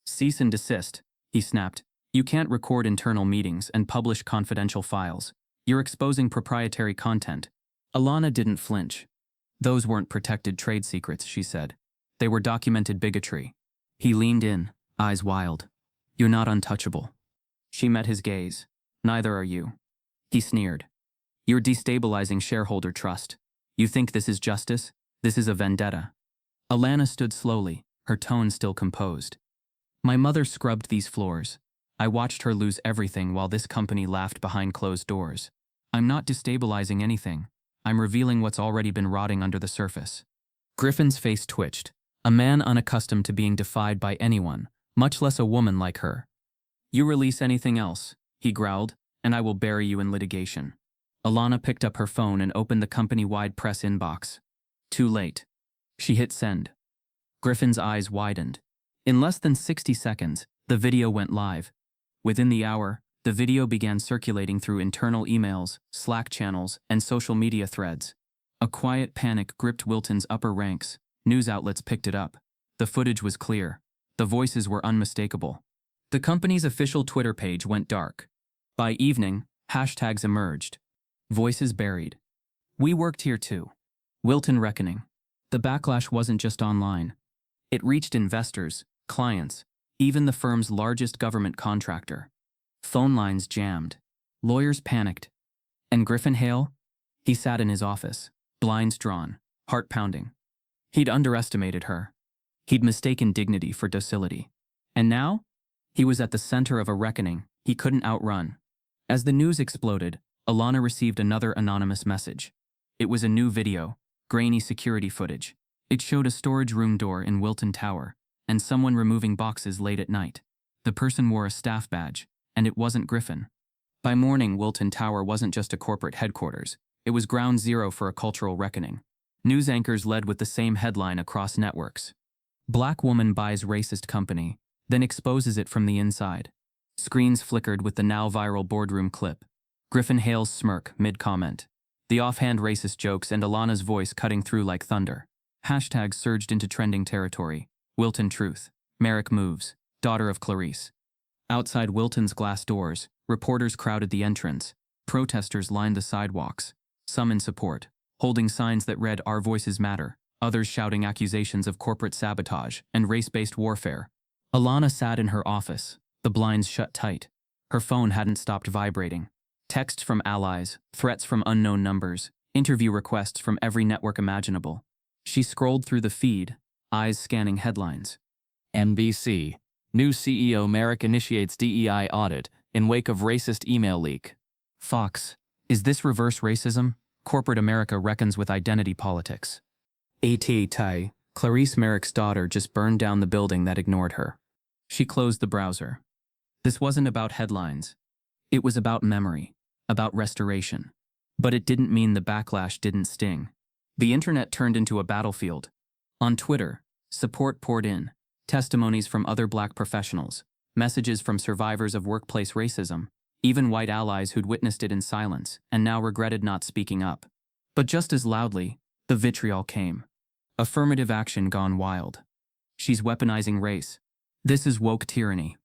Cease and desist, he snapped. You can't record internal meetings and publish confidential files. You're exposing proprietary content. Alana didn't flinch. Those weren't protected trade secrets, she said. They were documented bigotry. He leaned in, eyes wild. You're not untouchable. She met his gaze. Neither are you. He sneered. You're destabilizing shareholder trust. You think this is justice? This is a vendetta. Alana stood slowly, her tone still composed. My mother scrubbed these floors. I watched her lose everything while this company laughed behind closed doors. I'm not destabilizing anything. I'm revealing what's already been rotting under the surface. Griffin's face twitched. A man unaccustomed to being defied by anyone, much less a woman like her. You release anything else, he growled, and I will bury you in litigation. Alana picked up her phone and opened the company-wide press inbox. Too late. She hit send. Griffin's eyes widened. In less than 60 seconds, the video went live. Within the hour, the video began circulating through internal emails, Slack channels, and social media threads. A quiet panic gripped Wilton's upper ranks. News outlets picked it up. The footage was clear. The voices were unmistakable. The company's official Twitter page went dark. By evening, hashtags emerged. Voices buried. We worked here too. Wilton reckoning. The backlash wasn't just online. It reached investors, clients, even the firm's largest government contractor. Phone lines jammed. Lawyers panicked. And Griffin Hale? He sat in his office, blinds drawn, heart pounding. He'd underestimated her. He'd mistaken dignity for docility. And now? He was at the center of a reckoning he couldn't outrun. As the news exploded, Alana received another anonymous message. It was a new video, grainy security footage. It showed a storage room door in Wilton Tower, and someone removing boxes late at night. The person wore a staff badge, and it wasn't Griffin. By morning, Wilton Tower wasn't just a corporate headquarters. It was ground zero for a cultural reckoning. News anchors led with the same headline across networks. Black woman buys racist company, then exposes it from the inside. Screens flickered with the now viral boardroom clip. Griffin Hale's smirk mid-comment. The offhand racist jokes and Alana's voice cutting through like thunder. Hashtags surged into trending territory. Wilton Truth. Merrick moves. Daughter of Clarice. Outside Wilton's glass doors, reporters crowded the entrance. Protesters lined the sidewalks. Some in support, holding signs that read "Our Voices Matter," others shouting accusations of corporate sabotage and race-based warfare. Alana sat in her office, the blinds shut tight. Her phone hadn't stopped vibrating. Texts from allies, threats from unknown numbers, interview requests from every network imaginable. She scrolled through the feed, eyes scanning headlines. NBC. New CEO Merrick initiates DEI audit in wake of racist email leak. Fox. Is this reverse racism? Corporate America reckons with identity politics. AT Clarice Merrick's daughter just burned down the building that ignored her. She closed the browser. This wasn't about headlines. It was about memory, about restoration. But it didn't mean the backlash didn't sting. The internet turned into a battlefield. On Twitter, support poured in. Testimonies from other Black professionals, messages from survivors of workplace racism, even white allies who'd witnessed it in silence and now regretted not speaking up. But just as loudly, the vitriol came. Affirmative action gone wild. She's weaponizing race. This is woke tyranny.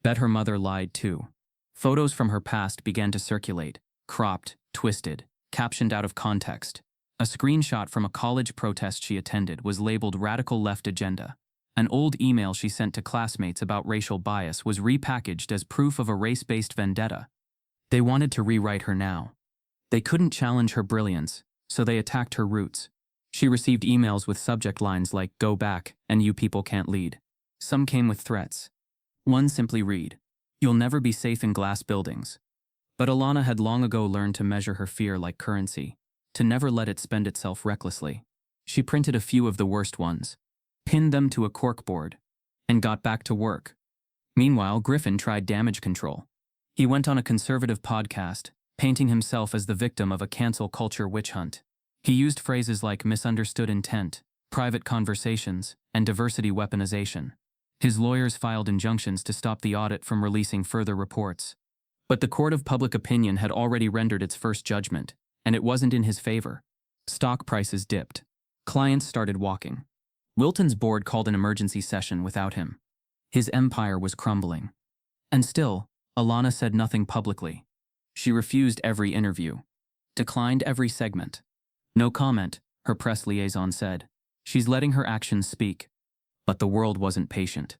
Bet her mother lied too. Photos from her past began to circulate, cropped, twisted, captioned out of context. A screenshot from a college protest she attended was labeled Radical Left Agenda. An old email she sent to classmates about racial bias was repackaged as proof of a race-based vendetta. They wanted to rewrite her now. They couldn't challenge her brilliance, so they attacked her roots. She received emails with subject lines like, "Go back, and you people can't lead." Some came with threats. One simply read, "You'll never be safe in glass buildings." But Alana had long ago learned to measure her fear like currency, to never let it spend itself recklessly. She printed a few of the worst ones, pinned them to a corkboard, and got back to work. Meanwhile, Griffin tried damage control. He went on a conservative podcast, painting himself as the victim of a cancel culture witch hunt. He used phrases like misunderstood intent, private conversations, and diversity weaponization. His lawyers filed injunctions to stop the audit from releasing further reports. But the court of public opinion had already rendered its first judgment, and it wasn't in his favor. Stock prices dipped. Clients started walking. Wilton's board called an emergency session without him. His empire was crumbling. And still, Alana said nothing publicly. She refused every interview, declined every segment. "No comment," her press liaison said. "She's letting her actions speak." But the world wasn't patient,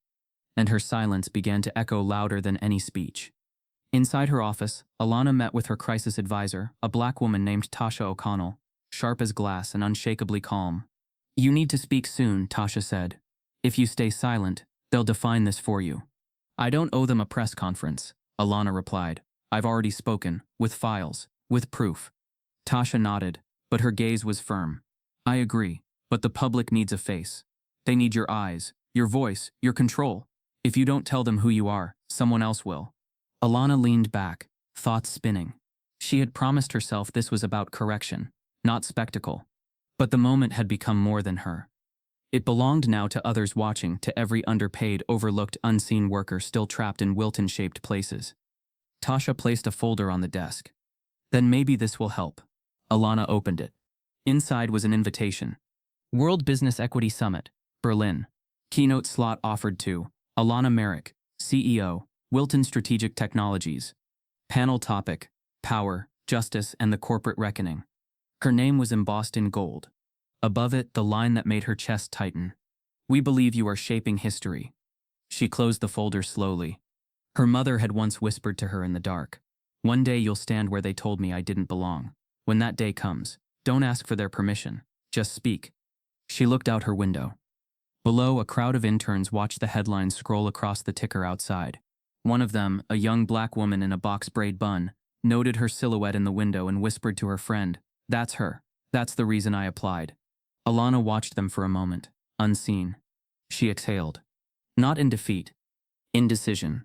and her silence began to echo louder than any speech. Inside her office, Alana met with her crisis advisor, a Black woman named Tasha O'Connell, sharp as glass and unshakably calm. "You need to speak soon," Tasha said. "If you stay silent, they'll define this for you." "I don't owe them a press conference," Alana replied. "I've already spoken, with files, with proof." Tasha nodded, but her gaze was firm. "I agree, but the public needs a face. They need your eyes, your voice, your control. If you don't tell them who you are, someone else will." Alana leaned back, thoughts spinning. She had promised herself this was about correction, not spectacle. But the moment had become more than her. It belonged now to others watching, to every underpaid, overlooked, unseen worker still trapped in Wilton-shaped places. Tasha placed a folder on the desk. "Then maybe this will help." Alana opened it. Inside was an invitation. World Business Equity Summit, Berlin. Keynote slot offered to Alana Merrick, CEO, Wilton Strategic Technologies. Panel topic, Power, Justice, and the Corporate Reckoning. Her name was embossed in gold. Above it, the line that made her chest tighten. "We believe you are shaping history." She closed the folder slowly. Her mother had once whispered to her in the dark, "One day you'll stand where they told me I didn't belong. When that day comes, don't ask for their permission, just speak." She looked out her window. Below, a crowd of interns watched the headlines scroll across the ticker outside. One of them, a young Black woman in a box braid bun, noted her silhouette in the window and whispered to her friend, "That's her. That's the reason I applied." Alana watched them for a moment, unseen. She exhaled. Not in defeat. Indecision.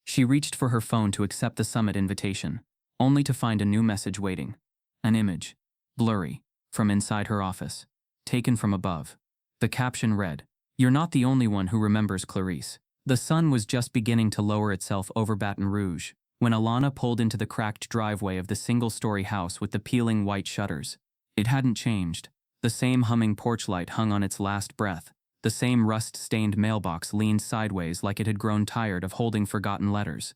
She reached for her phone to accept the summit invitation, only to find a new message waiting. An image, blurry, from inside her office, taken from above. The caption read, "You're not the only one who remembers Clarice." The sun was just beginning to lower itself over Baton Rouge when Alana pulled into the cracked driveway of the single-story house with the peeling white shutters. It hadn't changed. The same humming porch light hung on its last breath. The same rust-stained mailbox leaned sideways like it had grown tired of holding forgotten letters.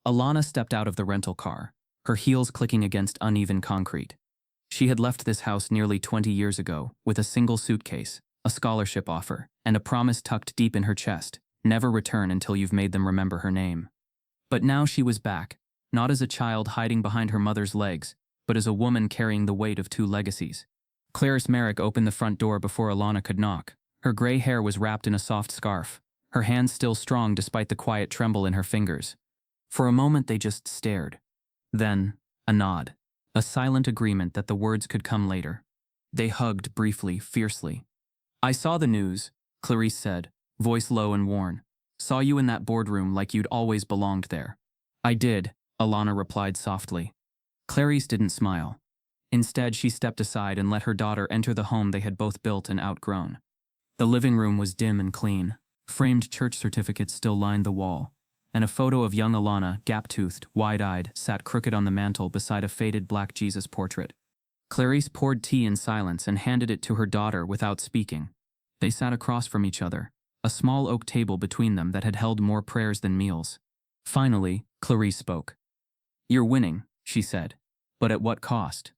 Alana stepped out of the rental car, her heels clicking against uneven concrete. She had left this house nearly 20 years ago with a single suitcase, a scholarship offer, and a promise tucked deep in her chest, "Never return until you've made them remember her name." But now she was back, not as a child hiding behind her mother's legs, but as a woman carrying the weight of two legacies. Clarice Merrick opened the front door before Alana could knock. Her gray hair was wrapped in a soft scarf, her hands still strong despite the quiet tremble in her fingers. For a moment they just stared. Then, a nod. A silent agreement that the words could come later. They hugged briefly, fiercely. "I saw the news," Clarice said, voice low and worn. "Saw you in that boardroom like you'd always belonged there." "I did," Alana replied softly. Clarice didn't smile. Instead, she stepped aside and let her daughter enter the home they had both built and outgrown. The living room was dim and clean. Framed church certificates still lined the wall, and a photo of young Alana, gap-toothed, wide-eyed, sat crooked on the mantel beside a faded black Jesus portrait. Clarice poured tea in silence and handed it to her daughter without speaking. They sat across from each other, a small oak table between them that had held more prayers than meals. Finally, Clarice spoke. "You're winning," she said, "but at what cost?"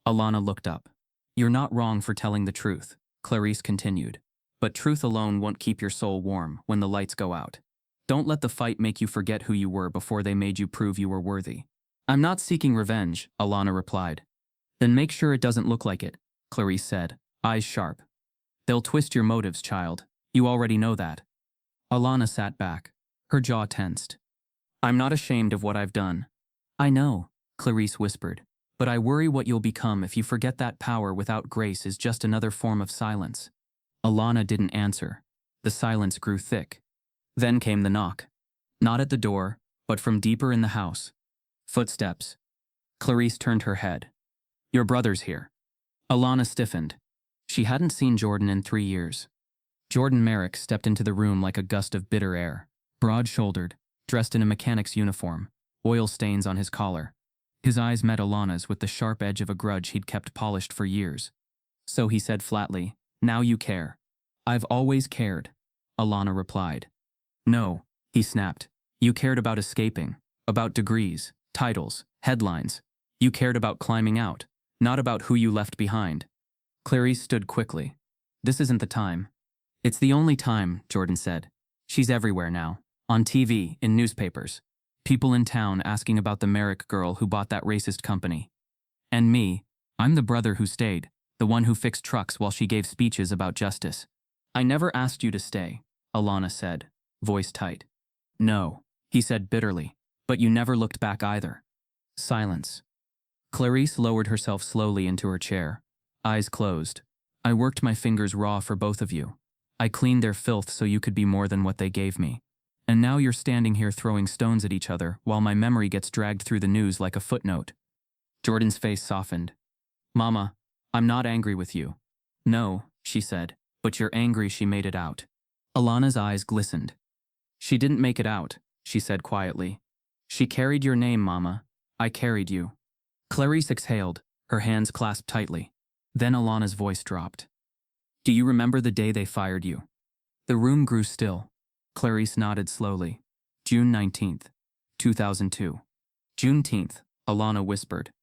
Alana looked up. "You're not wrong for telling the truth," Clarice continued. "But truth alone won't keep your soul warm when the lights go out. Don't let the fight make you forget who you were before they made you prove you were worthy." "I'm not seeking revenge," Alana replied. "Then make sure it doesn't look like it," Clarice said, eyes sharp. "They'll twist your motives, child. You already know that." Alana sat back, her jaw tensed. "I'm not ashamed of what I've done." "I know," Clarice whispered, "but I worry what you'll become if you forget that power without grace is just another form of silence." Alana didn't answer. The silence grew thick. Then came the knock. Not at the door, but from deeper in the house. Footsteps. Clarice turned her head. "Your brother's here." Alana stiffened. She hadn't seen Jordan in 3 years. Jordan Merrick stepped into the room like a gust of bitter air, broad-shouldered, dressed in a mechanic's uniform, oil stains on his collar. His eyes met Alana's with the sharp edge of a grudge he'd kept polished for years. "So," he said flatly, "now you care." "I've always cared," Alana replied. "No," he snapped. "You cared about escaping, about degrees, titles, headlines. You cared about climbing out, not about who you left behind." Clarice stood quickly. "This isn't the time." "It's the only time," Jordan said. "She's everywhere now. On TV, in newspapers. People in town asking about the Merrick girl who bought that racist company. And me, I'm the brother who stayed, the one who fixed trucks while she gave speeches about justice." "I never asked you to stay," Alana said, voice tight. "No," he said bitterly, "but you never looked back either." Silence. Clarice lowered herself slowly into her chair, eyes closed. "I worked my fingers raw for both of you. I cleaned their filth so you could be more than what they gave me. And now you're standing here throwing stones at each other while my memory gets dragged through the news like a footnote." Jordan's face softened. "Mama, I'm not angry with you." "No," she said, "but you're angry she made it out." Alana's eyes glistened. "She didn't make it out," she said quietly. "She carried your name, Mama. I carried you." Clarice exhaled, her hands clasped tightly. Then Alana's voice dropped. "Do you remember the day they fired you?" The room grew still. Clarice nodded slowly. "June 19th, 2002. "Juneteenth," Alana whispered.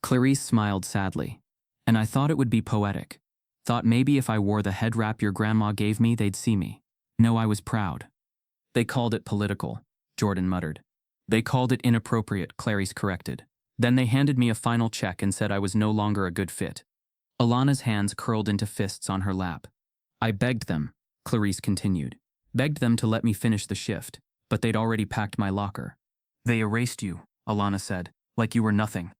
Clarice smiled sadly. "And I thought it would be poetic. Thought maybe if I wore the head wrap your grandma gave me, they'd see me. No, I was proud." "They called it political," Jordan muttered. "They called it inappropriate," Clarice corrected. "Then they handed me a final check and said I was no longer a good fit." Alana's hands curled into fists on her lap. "I begged them," Clarice continued. "Begged them to let me finish the shift, but they'd already packed my locker." "They erased you," Alana said, "like you were nothing."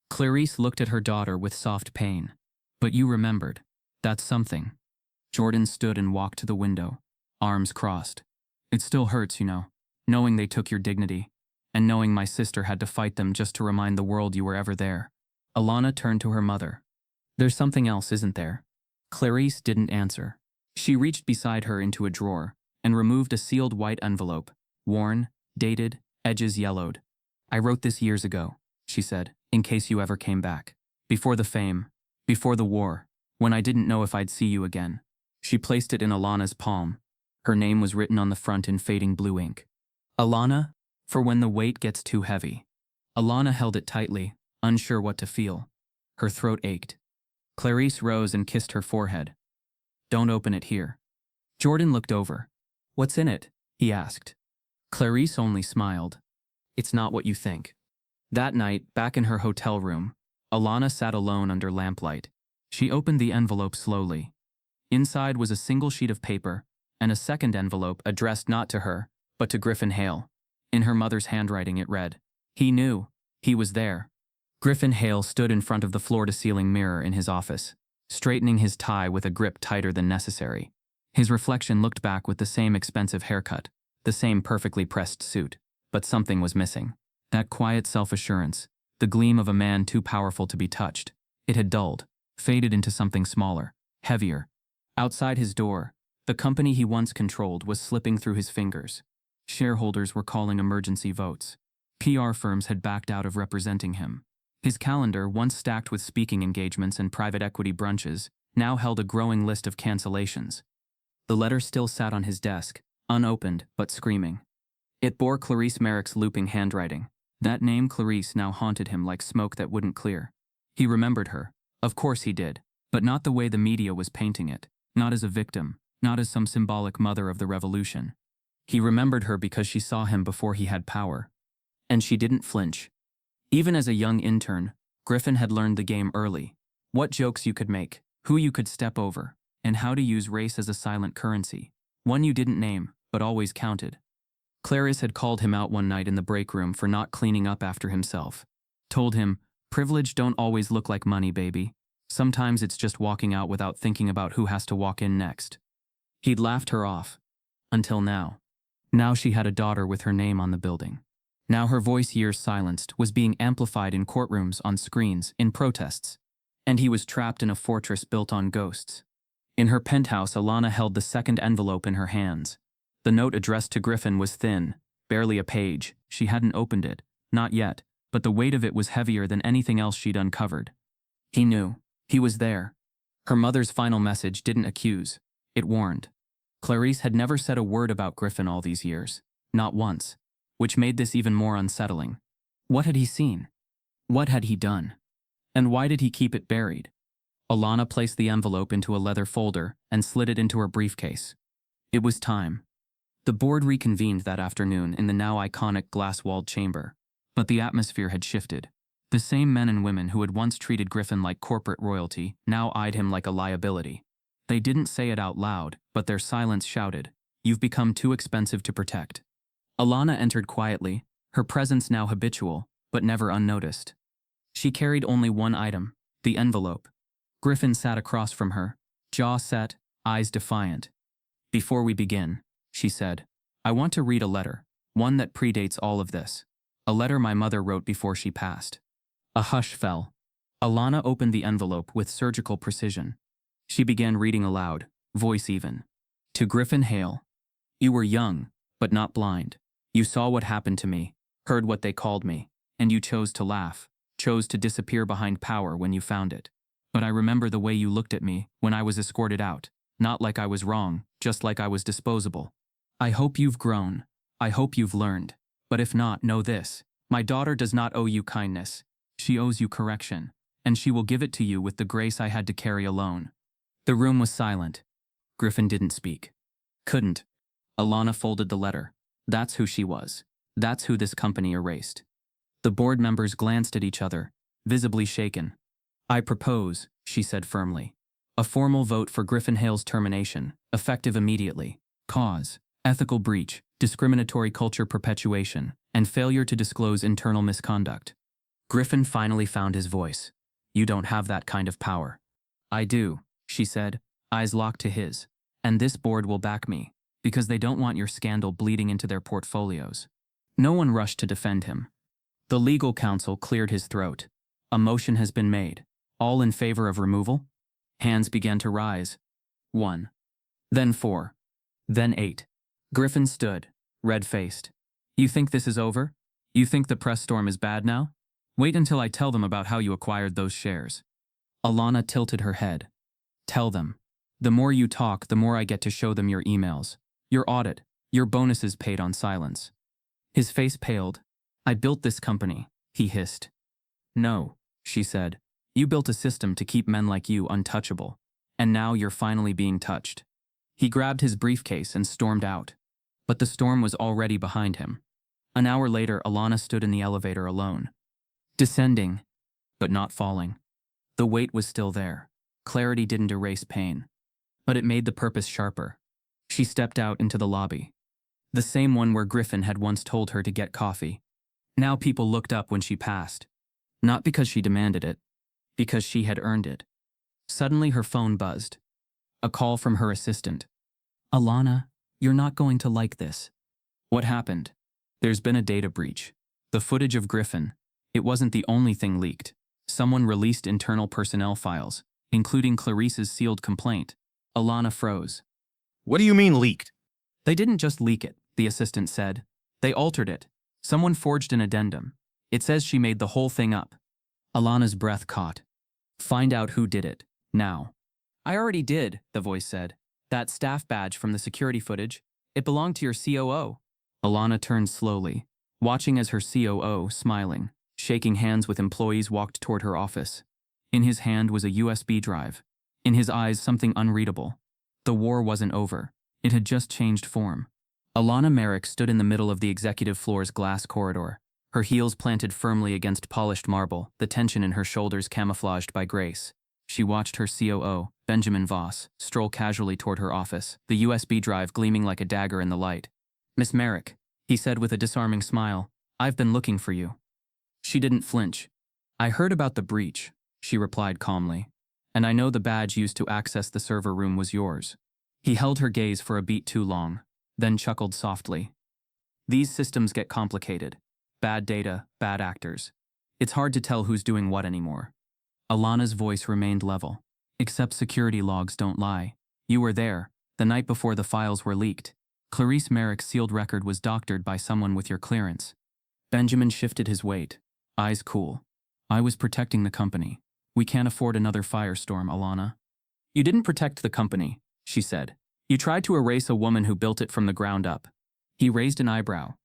Clarice looked at her daughter with soft pain. "But you remembered. That's something." Jordan stood and walked to the window, arms crossed. "It still hurts, you know, knowing they took your dignity, and knowing my sister had to fight them just to remind the world you were ever there." Alana turned to her mother. "There's something else, isn't there?" Clarice didn't answer. She reached beside her into a drawer and removed a sealed white envelope, worn, dated, edges yellowed. "I wrote this years ago," she said, "in case you ever came back. Before the fame, before the war, when I didn't know if I'd see you again." She placed it in Alana's palm. Her name was written on the front in fading blue ink. "Alana, for when the weight gets too heavy." Alana held it tightly, unsure what to feel. Her throat ached. Clarice rose and kissed her forehead. "Don't open it here." Jordan looked over. "What's in it?" he asked. Clarice only smiled. "It's not what you think." That night, back in her hotel room, Alana sat alone under lamplight. She opened the envelope slowly. Inside was a single sheet of paper and a second envelope addressed not to her, but to Griffin Hale. In her mother's handwriting it read, "He knew. He was there." Griffin Hale stood in front of the floor-to-ceiling mirror in his office, straightening his tie with a grip tighter than necessary. His reflection looked back with the same expensive haircut, the same perfectly pressed suit, but something was missing. That quiet self-assurance, the gleam of a man too powerful to be touched. It had dulled, faded into something smaller, heavier. Outside his door, the company he once controlled was slipping through his fingers. Shareholders were calling emergency votes. PR firms had backed out of representing him. His calendar, once stacked with speaking engagements and private equity brunches, now held a growing list of cancellations. The letter still sat on his desk, unopened but screaming. It bore Clarice Merrick's looping handwriting. That name Clarice now haunted him like smoke that wouldn't clear. He remembered her. Of course he did. But not the way the media was painting it. Not as a victim. Not as some symbolic mother of the revolution. He remembered her because she saw him before he had power. And she didn't flinch. Even as a young intern, Griffin had learned the game early. What jokes you could make, who you could step over, and how to use race as a silent currency. One you didn't name, but always counted. Clarice had called him out one night in the break room for not cleaning up after himself. Told him, "Privilege don't always look like money, baby. Sometimes it's just walking out without thinking about who has to walk in next." He'd laughed her off. Until now. Now she had a daughter with her name on the building. Now her voice, years silenced, was being amplified in courtrooms, on screens, in protests. And he was trapped in a fortress built on ghosts. In her penthouse, Alana held the second envelope in her hands. The note addressed to Griffin was thin, barely a page. She hadn't opened it, not yet, but the weight of it was heavier than anything else she'd uncovered. He knew. He was there. Her mother's final message didn't accuse. It warned. Clarice had never said a word about Griffin all these years. Not once. Which made this even more unsettling. What had he seen? What had he done? And why did he keep it buried? Alana placed the envelope into a leather folder and slid it into her briefcase. It was time. The board reconvened that afternoon in the now iconic glass-walled chamber. But the atmosphere had shifted. The same men and women who had once treated Griffin like corporate royalty now eyed him like a liability. They didn't say it out loud, but their silence shouted, "You've become too expensive to protect." Alana entered quietly, her presence now habitual, but never unnoticed. She carried only one item, the envelope. Griffin sat across from her, jaw set, eyes defiant. "Before we begin," she said, "I want to read a letter, one that predates all of this. A letter my mother wrote before she passed." A hush fell. Alana opened the envelope with surgical precision. She began reading aloud, voice even. To Griffin Hale. "You were young, but not blind. You saw what happened to me, heard what they called me, and you chose to laugh, chose to disappear behind power when you found it. But I remember the way you looked at me when I was escorted out, not like I was wrong, just like I was disposable. I hope you've grown. I hope you've learned. But if not, know this. My daughter does not owe you kindness. She owes you correction, and she will give it to you with the grace I had to carry alone." The room was silent. Griffin didn't speak. Couldn't. Alana folded the letter. That's who she was. That's who this company erased. The board members glanced at each other, visibly shaken. "I propose," she said firmly, "a formal vote for Griffin Hale's termination, effective immediately. Cause: ethical breach, discriminatory culture perpetuation, and failure to disclose internal misconduct." Griffin finally found his voice. "You don't have that kind of power." "I do," she said, eyes locked to his. "And this board will back me, because they don't want your scandal bleeding into their portfolios." No one rushed to defend him. The legal counsel cleared his throat. "A motion has been made. All in favor of removal?" Hands began to rise. 1. Then 4. Then 8. Griffin stood, red-faced. "You think this is over? You think the press storm is bad now? Wait until I tell them about how you acquired those shares." Alana tilted her head. "Tell them. The more you talk, the more I get to show them your emails. Your audit, your bonuses paid on silence." His face paled. "I built this company," he hissed. "No," she said. "You built a system to keep men like you untouchable. And now you're finally being touched." He grabbed his briefcase and stormed out. But the storm was already behind him. An hour later, Alana stood in the elevator alone. Descending, but not falling. The weight was still there. Clarity didn't erase pain, but it made the purpose sharper. She stepped out into the lobby. The same one where Griffin had once told her to get coffee. Now people looked up when she passed. Not because she demanded it, because she had earned it. Suddenly her phone buzzed. A call from her assistant. Alana, you're not going to like this. What happened? There's been a data breach. The footage of Griffin. It wasn't the only thing leaked. Someone released internal personnel files, including Clarice's sealed complaint. Alana froze. What do you mean leaked? They didn't just leak it, the assistant said. They altered it. Someone forged an addendum. It says she made the whole thing up. Alana's breath caught. Find out who did it, now. I already did, the voice said. That staff badge from the security footage, it belonged to your COO. Alana turned slowly, watching as her COO, smiling, shaking hands with employees, walked toward her office. In his hand was a USB drive. In his eyes, something unreadable. The war wasn't over. It had just changed form. Alana Merrick stood in the middle of the executive floor's glass corridor, her heels planted firmly against polished marble, the tension in her shoulders camouflaged by grace. She watched her COO, Benjamin Voss, stroll casually toward her office, the USB drive gleaming like a dagger in the light. Miss Merrick, he said with a disarming smile, I've been looking for you. She didn't flinch. I heard about the breach, she replied calmly, and I know the badge used to access the server room was yours. He held her gaze for a beat too long, then chuckled softly. These systems get complicated. Bad data, bad actors. It's hard to tell who's doing what anymore. Alana's voice remained level. Except security logs don't lie. You were there, the night before the files were leaked. Clarice Merrick's sealed record was doctored by someone with your clearance. Benjamin shifted his weight, eyes cool. I was protecting the company. We can't afford another firestorm, Alana. You didn't protect the company, she said. You tried to erase a woman who built it from the ground up. He raised an eyebrow.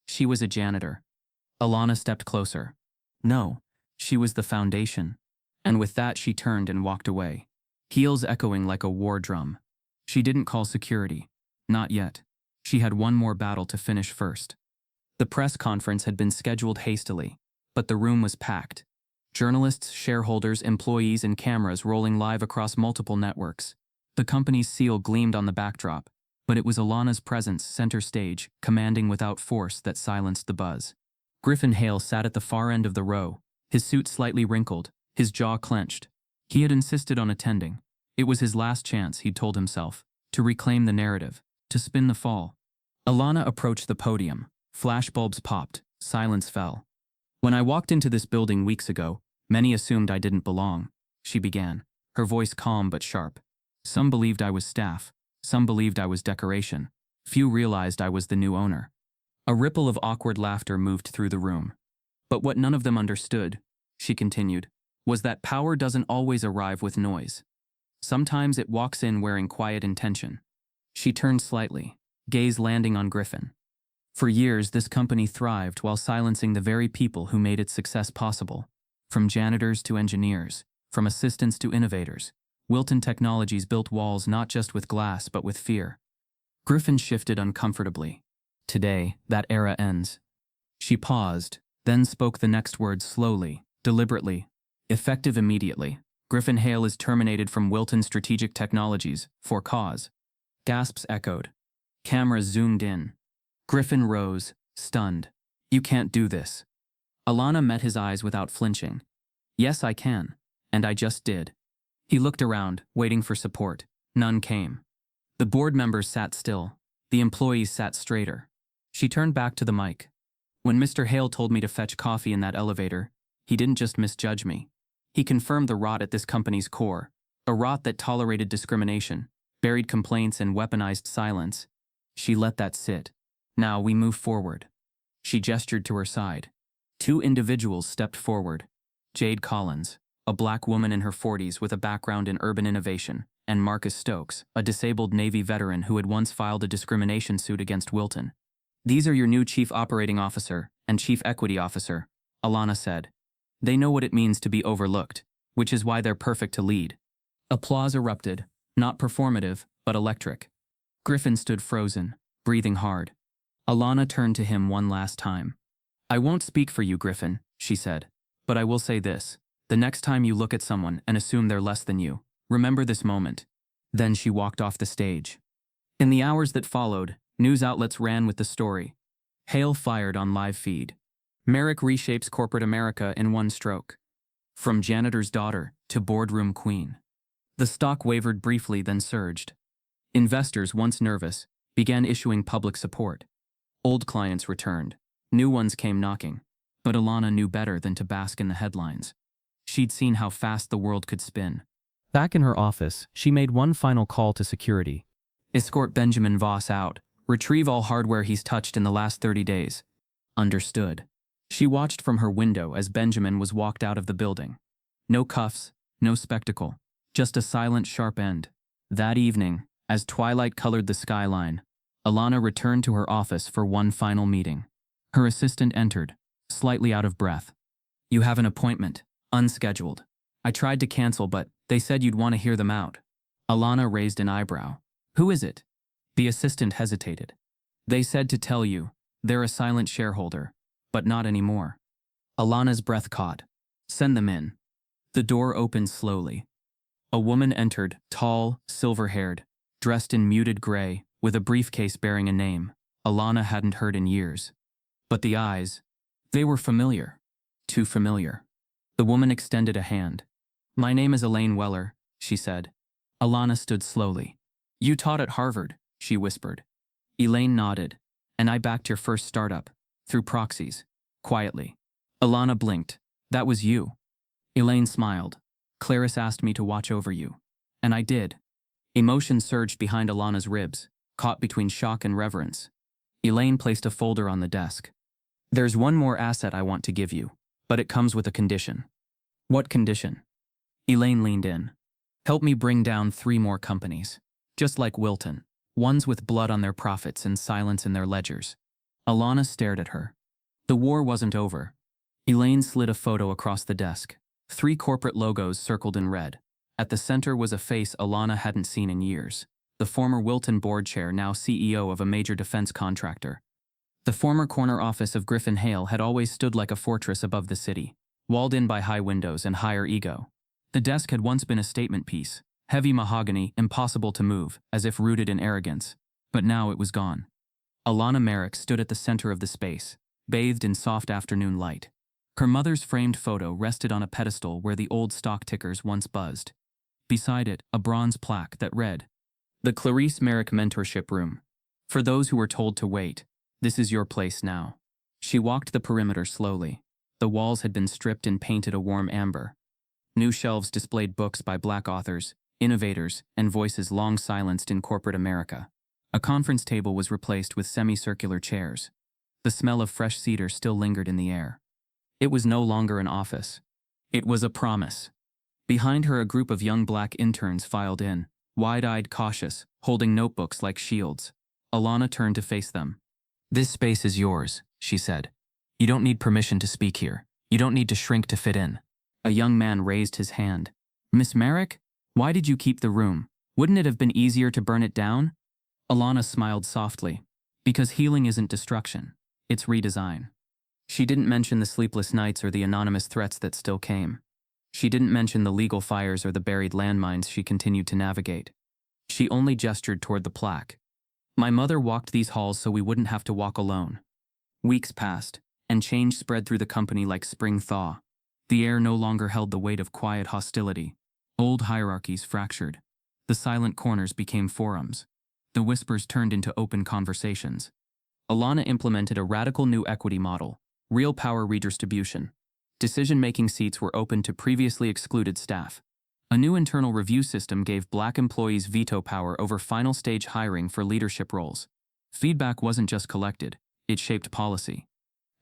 She was a janitor. Alana stepped closer. No, she was the foundation. And with that she turned and walked away, heels echoing like a war drum. She didn't call security. Not yet. She had one more battle to finish first. The press conference had been scheduled hastily, but the room was packed. Journalists, shareholders, employees, and cameras rolling live across multiple networks. The company's seal gleamed on the backdrop, but it was Alana's presence center stage, commanding without force, that silenced the buzz. Griffin Hale sat at the far end of the row, his suit slightly wrinkled, his jaw clenched. He had insisted on attending. It was his last chance, he'd told himself, to reclaim the narrative, to spin the fall. Alana approached the podium. Flashbulbs popped. Silence fell. When I walked into this building weeks ago, many assumed I didn't belong, she began, her voice calm but sharp. Some believed I was staff. Some believed I was decoration. Few realized I was the new owner. A ripple of awkward laughter moved through the room. But what none of them understood, she continued, was that power doesn't always arrive with noise. Sometimes it walks in wearing quiet intention. She turned slightly, gaze landing on Griffin. For years, this company thrived while silencing the very people who made its success possible. From janitors to engineers, from assistants to innovators, Wilton Technologies built walls not just with glass but with fear. Griffin shifted uncomfortably. Today, that era ends. She paused, then spoke the next words slowly, deliberately. Effective immediately. Griffin Hale is terminated from Wilton Strategic Technologies, for cause. Gasps echoed. Cameras zoomed in. Griffin rose, stunned. You can't do this. Alana met his eyes without flinching. Yes, I can. And I just did. He looked around, waiting for support. None came. The board members sat still. The employees sat straighter. She turned back to the mic. When Mr. Hale told me to fetch coffee in that elevator, he didn't just misjudge me. He confirmed the rot at this company's core, a rot that tolerated discrimination, buried complaints, and weaponized silence. She let that sit. Now we move forward. She gestured to her side. Two individuals stepped forward. Jade Collins, a black woman in her 40s with a background in urban innovation, and Marcus Stokes, a disabled Navy veteran who had once filed a discrimination suit against Wilton. These are your new Chief Operating Officer and Chief Equity Officer, Alana said. They know what it means to be overlooked, which is why they're perfect to lead. Applause erupted, not performative, but electric. Griffin stood frozen, breathing hard. Alana turned to him one last time. I won't speak for you, Griffin, she said, but I will say this. The next time you look at someone and assume they're less than you, remember this moment. Then she walked off the stage. In the hours that followed, news outlets ran with the story. Hale fired on live feed. Merrick reshapes corporate America in one stroke. From janitor's daughter to boardroom queen. The stock wavered briefly, then surged. Investors, once nervous, began issuing public support. Old clients returned. New ones came knocking. But Alana knew better than to bask in the headlines. She'd seen how fast the world could spin. Back in her office, she made one final call to security. Escort Benjamin Voss out. Retrieve all hardware he's touched in the last 30 days. Understood. She watched from her window as Benjamin was walked out of the building. No cuffs, no spectacle, just a silent, sharp end. That evening, as twilight colored the skyline, Alana returned to her office for one final meeting. Her assistant entered, slightly out of breath. You have an appointment, unscheduled. I tried to cancel, but they said you'd want to hear them out. Alana raised an eyebrow. Who is it? The assistant hesitated. They said to tell you, they're a silent shareholder, but not anymore. Alana's breath caught. Send them in. The door opened slowly. A woman entered, tall, silver-haired, dressed in muted gray, with a briefcase bearing a name Alana hadn't heard in years. But the eyes, they were familiar. Too familiar. The woman extended a hand. My name is Elaine Weller, she said. Alana stood slowly. You taught at Harvard, she whispered. Elaine nodded. And I backed your first startup, through proxies, quietly. Alana blinked. That was you. Elaine smiled. Clarice asked me to watch over you. And I did. Emotion surged behind Alana's ribs, caught between shock and reverence. Elaine placed a folder on the desk. There's one more asset I want to give you, but it comes with a condition. What condition? Elaine leaned in. Help me bring down 3 more companies. Just like Wilton. Ones with blood on their profits and silence in their ledgers. Alana stared at her. The war wasn't over. Elaine slid a photo across the desk. 3 corporate logos circled in red. At the center was a face Alana hadn't seen in years. The former Wilton board chair, now CEO of a major defense contractor. The former corner office of Griffin Hale had always stood like a fortress above the city, walled in by high windows and higher ego. The desk had once been a statement piece, heavy mahogany, impossible to move, as if rooted in arrogance. But now it was gone. Alana Merrick stood at the center of the space, bathed in soft afternoon light. Her mother's framed photo rested on a pedestal where the old stock tickers once buzzed. Beside it, a bronze plaque that read, The Clarice Merrick Mentorship Room. For those who were told to wait, this is your place now. She walked the perimeter slowly. The walls had been stripped and painted a warm amber. New shelves displayed books by Black authors, innovators, and voices long silenced in corporate America. A conference table was replaced with semicircular chairs. The smell of fresh cedar still lingered in the air. It was no longer an office. It was a promise. Behind her, a group of young Black interns filed in, wide-eyed, cautious, holding notebooks like shields. Alana turned to face them. This space is yours, she said. You don't need permission to speak here. You don't need to shrink to fit in. A young man raised his hand. Miss Merrick? Why did you keep the room? Wouldn't it have been easier to burn it down? Alana smiled softly. Because healing isn't destruction. It's redesign. She didn't mention the sleepless nights or the anonymous threats that still came. She didn't mention the legal fires or the buried landmines she continued to navigate. She only gestured toward the plaque. My mother walked these halls so we wouldn't have to walk alone. Weeks passed, and change spread through the company like spring thaw. The air no longer held the weight of quiet hostility. Old hierarchies fractured. The silent corners became forums. The whispers turned into open conversations. Alana implemented a radical new equity model, real power redistribution. Decision-making seats were open to previously excluded staff. A new internal review system gave Black employees veto power over final stage hiring for leadership roles. Feedback wasn't just collected, it shaped policy.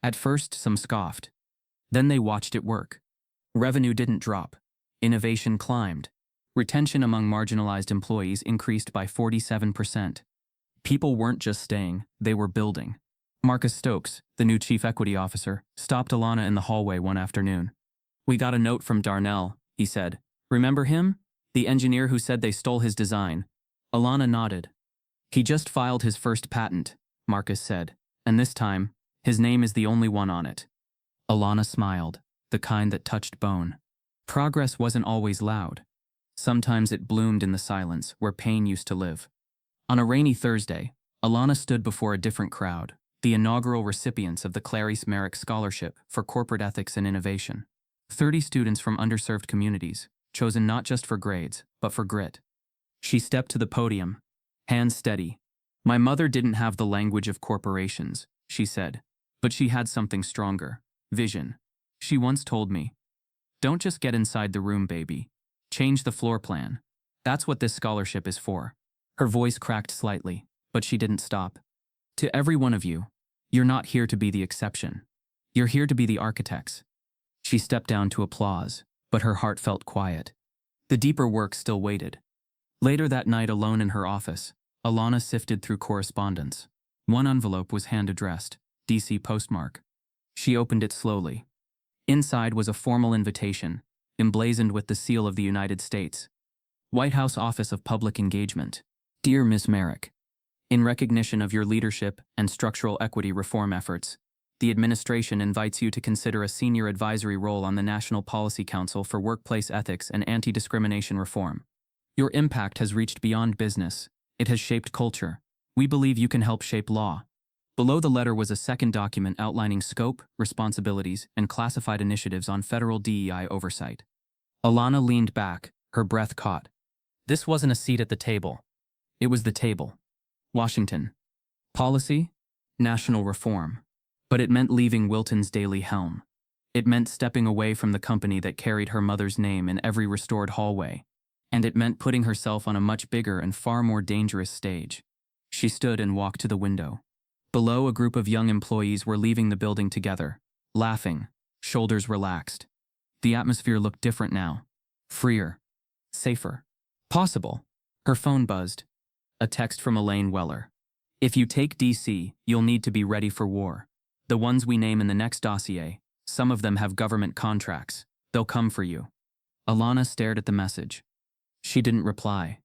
At first, some scoffed. Then they watched it work. Revenue didn't drop. Innovation climbed. Retention among marginalized employees increased by 47%. People weren't just staying, they were building. Marcus Stokes, the new chief equity officer, stopped Alana in the hallway one afternoon. We got a note from Darnell, he said. Remember him? The engineer who said they stole his design. Alana nodded. He just filed his first patent, Marcus said, and this time, his name is the only one on it. Alana smiled, the kind that touched bone. Progress wasn't always loud. Sometimes it bloomed in the silence where pain used to live. On a rainy Thursday, Alana stood before a different crowd, the inaugural recipients of the Clarice Merrick Scholarship for Corporate Ethics and Innovation. 30 students from underserved communities, chosen not just for grades, but for grit. She stepped to the podium, hands steady. "My mother didn't have the language of corporations," she said, "but she had something stronger, vision. She once told me, 'Don't just get inside the room, baby. Change the floor plan. That's what this scholarship is for.'" Her voice cracked slightly, but she didn't stop. "To every one of you, you're not here to be the exception. You're here to be the architects." She stepped down to applause, but her heart felt quiet. The deeper work still waited. Later that night, alone in her office, Alana sifted through correspondence. One envelope was hand-addressed, DC postmark. She opened it slowly. Inside was a formal invitation, emblazoned with the seal of the United States. White House Office of Public Engagement. "Dear Ms. Merrick, in recognition of your leadership and structural equity reform efforts, the administration invites you to consider a senior advisory role on the National Policy Council for Workplace Ethics and Anti-Discrimination Reform. Your impact has reached beyond business. It has shaped culture. We believe you can help shape law." Below the letter was a second document outlining scope, responsibilities, and classified initiatives on federal DEI oversight. Alana leaned back, her breath caught. This wasn't a seat at the table. It was the table. Washington. Policy? National reform. But it meant leaving Wilton's daily helm. It meant stepping away from the company that carried her mother's name in every restored hallway. And it meant putting herself on a much bigger and far more dangerous stage. She stood and walked to the window. Below, a group of young employees were leaving the building together, laughing, shoulders relaxed. The atmosphere looked different now. Freer. Safer. Possible. Her phone buzzed. A text from Elaine Weller. "If you take DC, you'll need to be ready for war. The ones we name in the next dossier, some of them have government contracts. They'll come for you." Alana stared at the message. She didn't reply.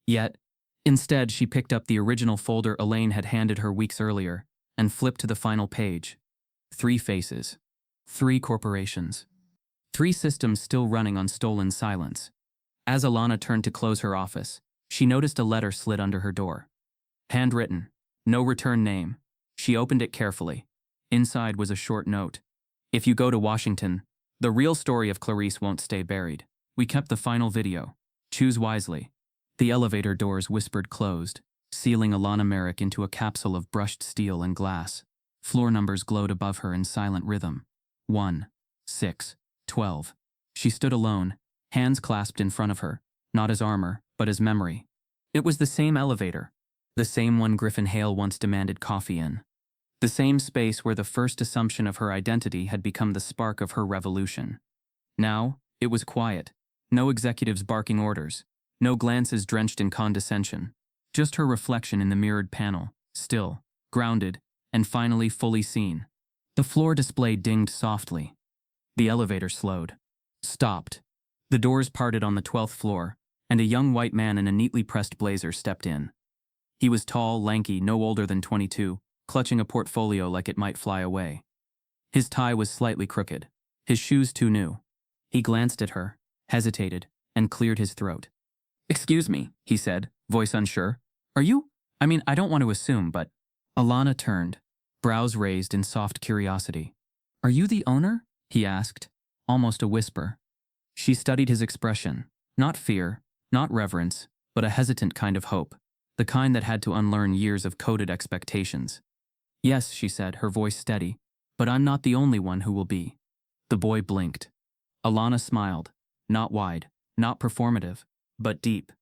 Yet, instead, she picked up the original folder Elaine had handed her weeks earlier and flipped to the final page. 3 faces. 3 corporations. 3 systems still running on stolen silence. As Alana turned to close her office, she noticed a letter slid under her door. Handwritten. No return name. She opened it carefully. Inside was a short note. "If you go to Washington, the real story of Clarice won't stay buried. We kept the final video. Choose wisely." The elevator doors whispered closed, sealing Alana Merrick into a capsule of brushed steel and glass. Floor numbers glowed above her in silent rhythm. 1, 6, 12. She stood alone, hands clasped in front of her, not as armor, but as memory. It was the same elevator, the same one Griffin Hale once demanded coffee in. The same space where the first assumption of her identity had become the spark of her revolution. Now, it was quiet. No executives barking orders. No glances drenched in condescension. Just her reflection in the mirrored panel, still, grounded, and finally fully seen. The floor display dinged softly. The elevator slowed. Stopped. The doors parted on the 12th floor, and a young white man in a neatly pressed blazer stepped in. He was tall, lanky, no older than 22, clutching a portfolio like it might fly away. His tie was slightly crooked, his shoes too new. He glanced at her, hesitated, and cleared his throat. "Excuse me," he said, voice unsure. "Are you? I don't want to assume, but..." Alana turned, brows raised in soft curiosity. "Are you the owner?" he asked, almost a whisper. She studied his expression. Not fear, not reverence, but a hesitant kind of hope, the kind that had to unlearn years of coded expectations. "Yes," she said, her voice steady, "but I'm not the only one who will be." The boy blinked. Alana smiled, not wide, not performative, but deep.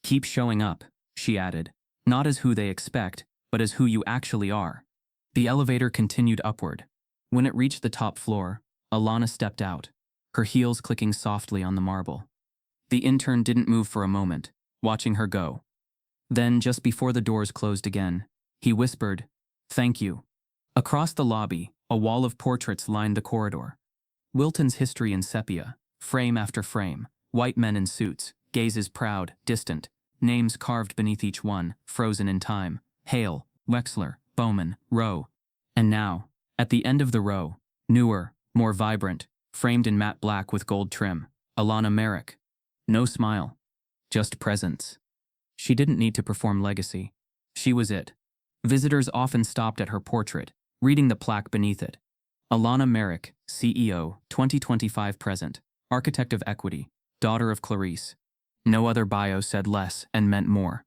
"Keep showing up," she added, "not as who they expect, but as who you actually are." The elevator continued upward. When it reached the top floor, Alana stepped out, her heels clicking softly on the marble. The intern didn't move for a moment, watching her go. Then, just before the doors closed again, he whispered, "Thank you." Across the lobby, a wall of portraits lined the corridor. Wilton's history in sepia, frame after frame, white men in suits, gazes proud, distant, names carved beneath each one, frozen in time. Hale, Wexler, Bowman, Rowe. And now, at the end of the row, newer, more vibrant, framed in matte black with gold trim, Alana Merrick. No smile. just presence. She didn't need to perform legacy. She was it. Visitors often stopped at her portrait, reading the plaque beneath it. Alana Merrick, CEO, 2025 present, architect of equity, daughter of Clarice. No other bio said less and meant more.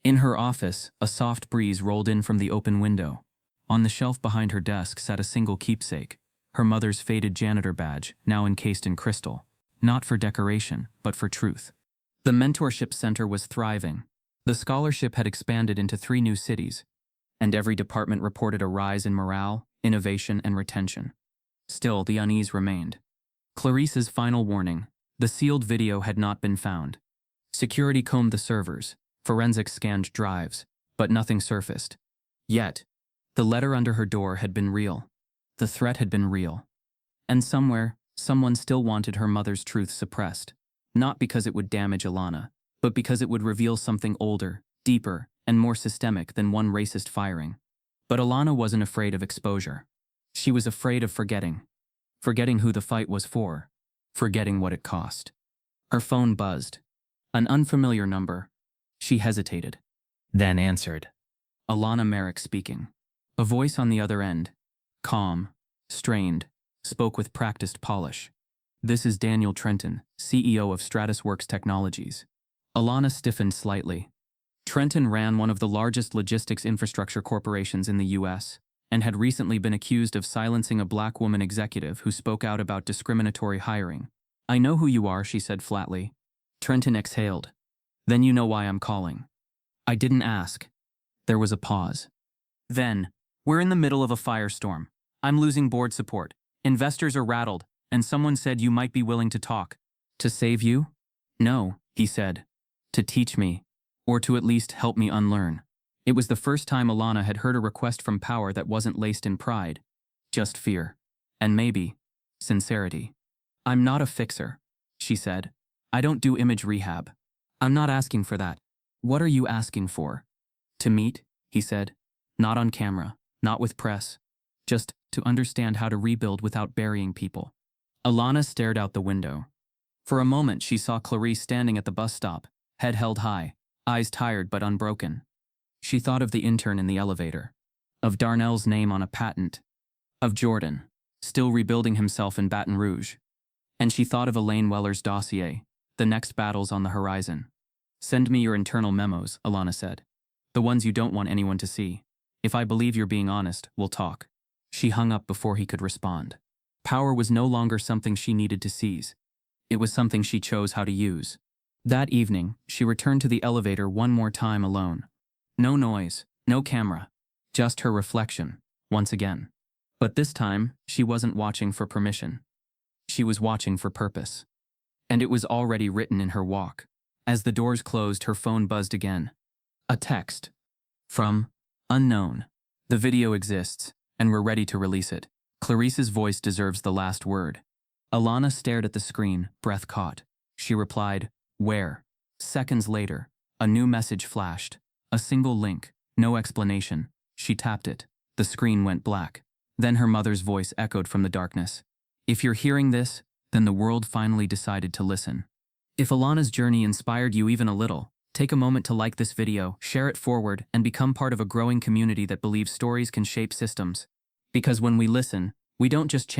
In her office, a soft breeze rolled in from the open window. On the shelf behind her desk sat a single keepsake, her mother's faded janitor badge, now encased in crystal. Not for decoration, but for truth. The mentorship center was thriving. The scholarship had expanded into 3 new cities, and every department reported a rise in morale, innovation, and retention. Still, the unease remained. Clarice's final warning: the sealed video had not been found. Security combed the servers, forensics scanned drives, but nothing surfaced. Yet, the letter under her door had been real. The threat had been real. And somewhere, someone still wanted her mother's truth suppressed. Not because it would damage Alana, but because it would reveal something older, deeper, and more systemic than one racist firing. But Alana wasn't afraid of exposure. She was afraid of forgetting. Forgetting who the fight was for. Forgetting what it cost. Her phone buzzed. An unfamiliar number. She hesitated. Then answered. Alana Merrick speaking. A voice on the other end, calm, strained, spoke with practiced polish. "This is Daniel Trenton, CEO of Stratus Works Technologies." Alana stiffened slightly. Trenton ran one of the largest logistics infrastructure corporations in the U.S. and had recently been accused of silencing a black woman executive who spoke out about discriminatory hiring. "I know who you are," she said flatly. Trenton exhaled. "Then you know why I'm calling." "I didn't ask." There was a pause. Then, "We're in the middle of a firestorm. I'm losing board support. Investors are rattled, and someone said you might be willing to talk." "To save you?" "No," he said. "To teach me, or to at least help me unlearn." It was the first time Alana had heard a request from power that wasn't laced in pride, just fear, and maybe sincerity. "I'm not a fixer," she said. "I don't do image rehab. I'm not asking for that." "What are you asking for?" "To meet," he said. "Not on camera, not with press. Just to understand how to rebuild without burying people." Alana stared out the window. For a moment she saw Clarice standing at the bus stop, head held high, eyes tired but unbroken. She thought of the intern in the elevator, of Darnell's name on a patent, of Jordan, still rebuilding himself in Baton Rouge. And she thought of Elaine Weller's dossier, the next battles on the horizon. "Send me your internal memos," Alana said. "The ones you don't want anyone to see. If I believe you're being honest, we'll talk." She hung up before he could respond. Power was no longer something she needed to seize. It was something she chose how to use. That evening, she returned to the elevator one more time alone. No noise, no camera, just her reflection, once again. But this time, she wasn't watching for permission. She was watching for purpose. And it was already written in her walk. As the doors closed, her phone buzzed again. A text. From unknown. "The video exists, and we're ready to release it. Clarice's voice deserves the last word." Alana stared at the screen, breath caught. She replied, "Where?" Seconds later, a new message flashed. A single link, no explanation. She tapped it. The screen went black. Then her mother's voice echoed from the darkness. "If you're hearing this, then the world finally decided to listen." If Alana's journey inspired you even a little, take a moment to like this video, share it forward, and become part of a growing community that believes stories can shape systems. Because when we listen, we don't just change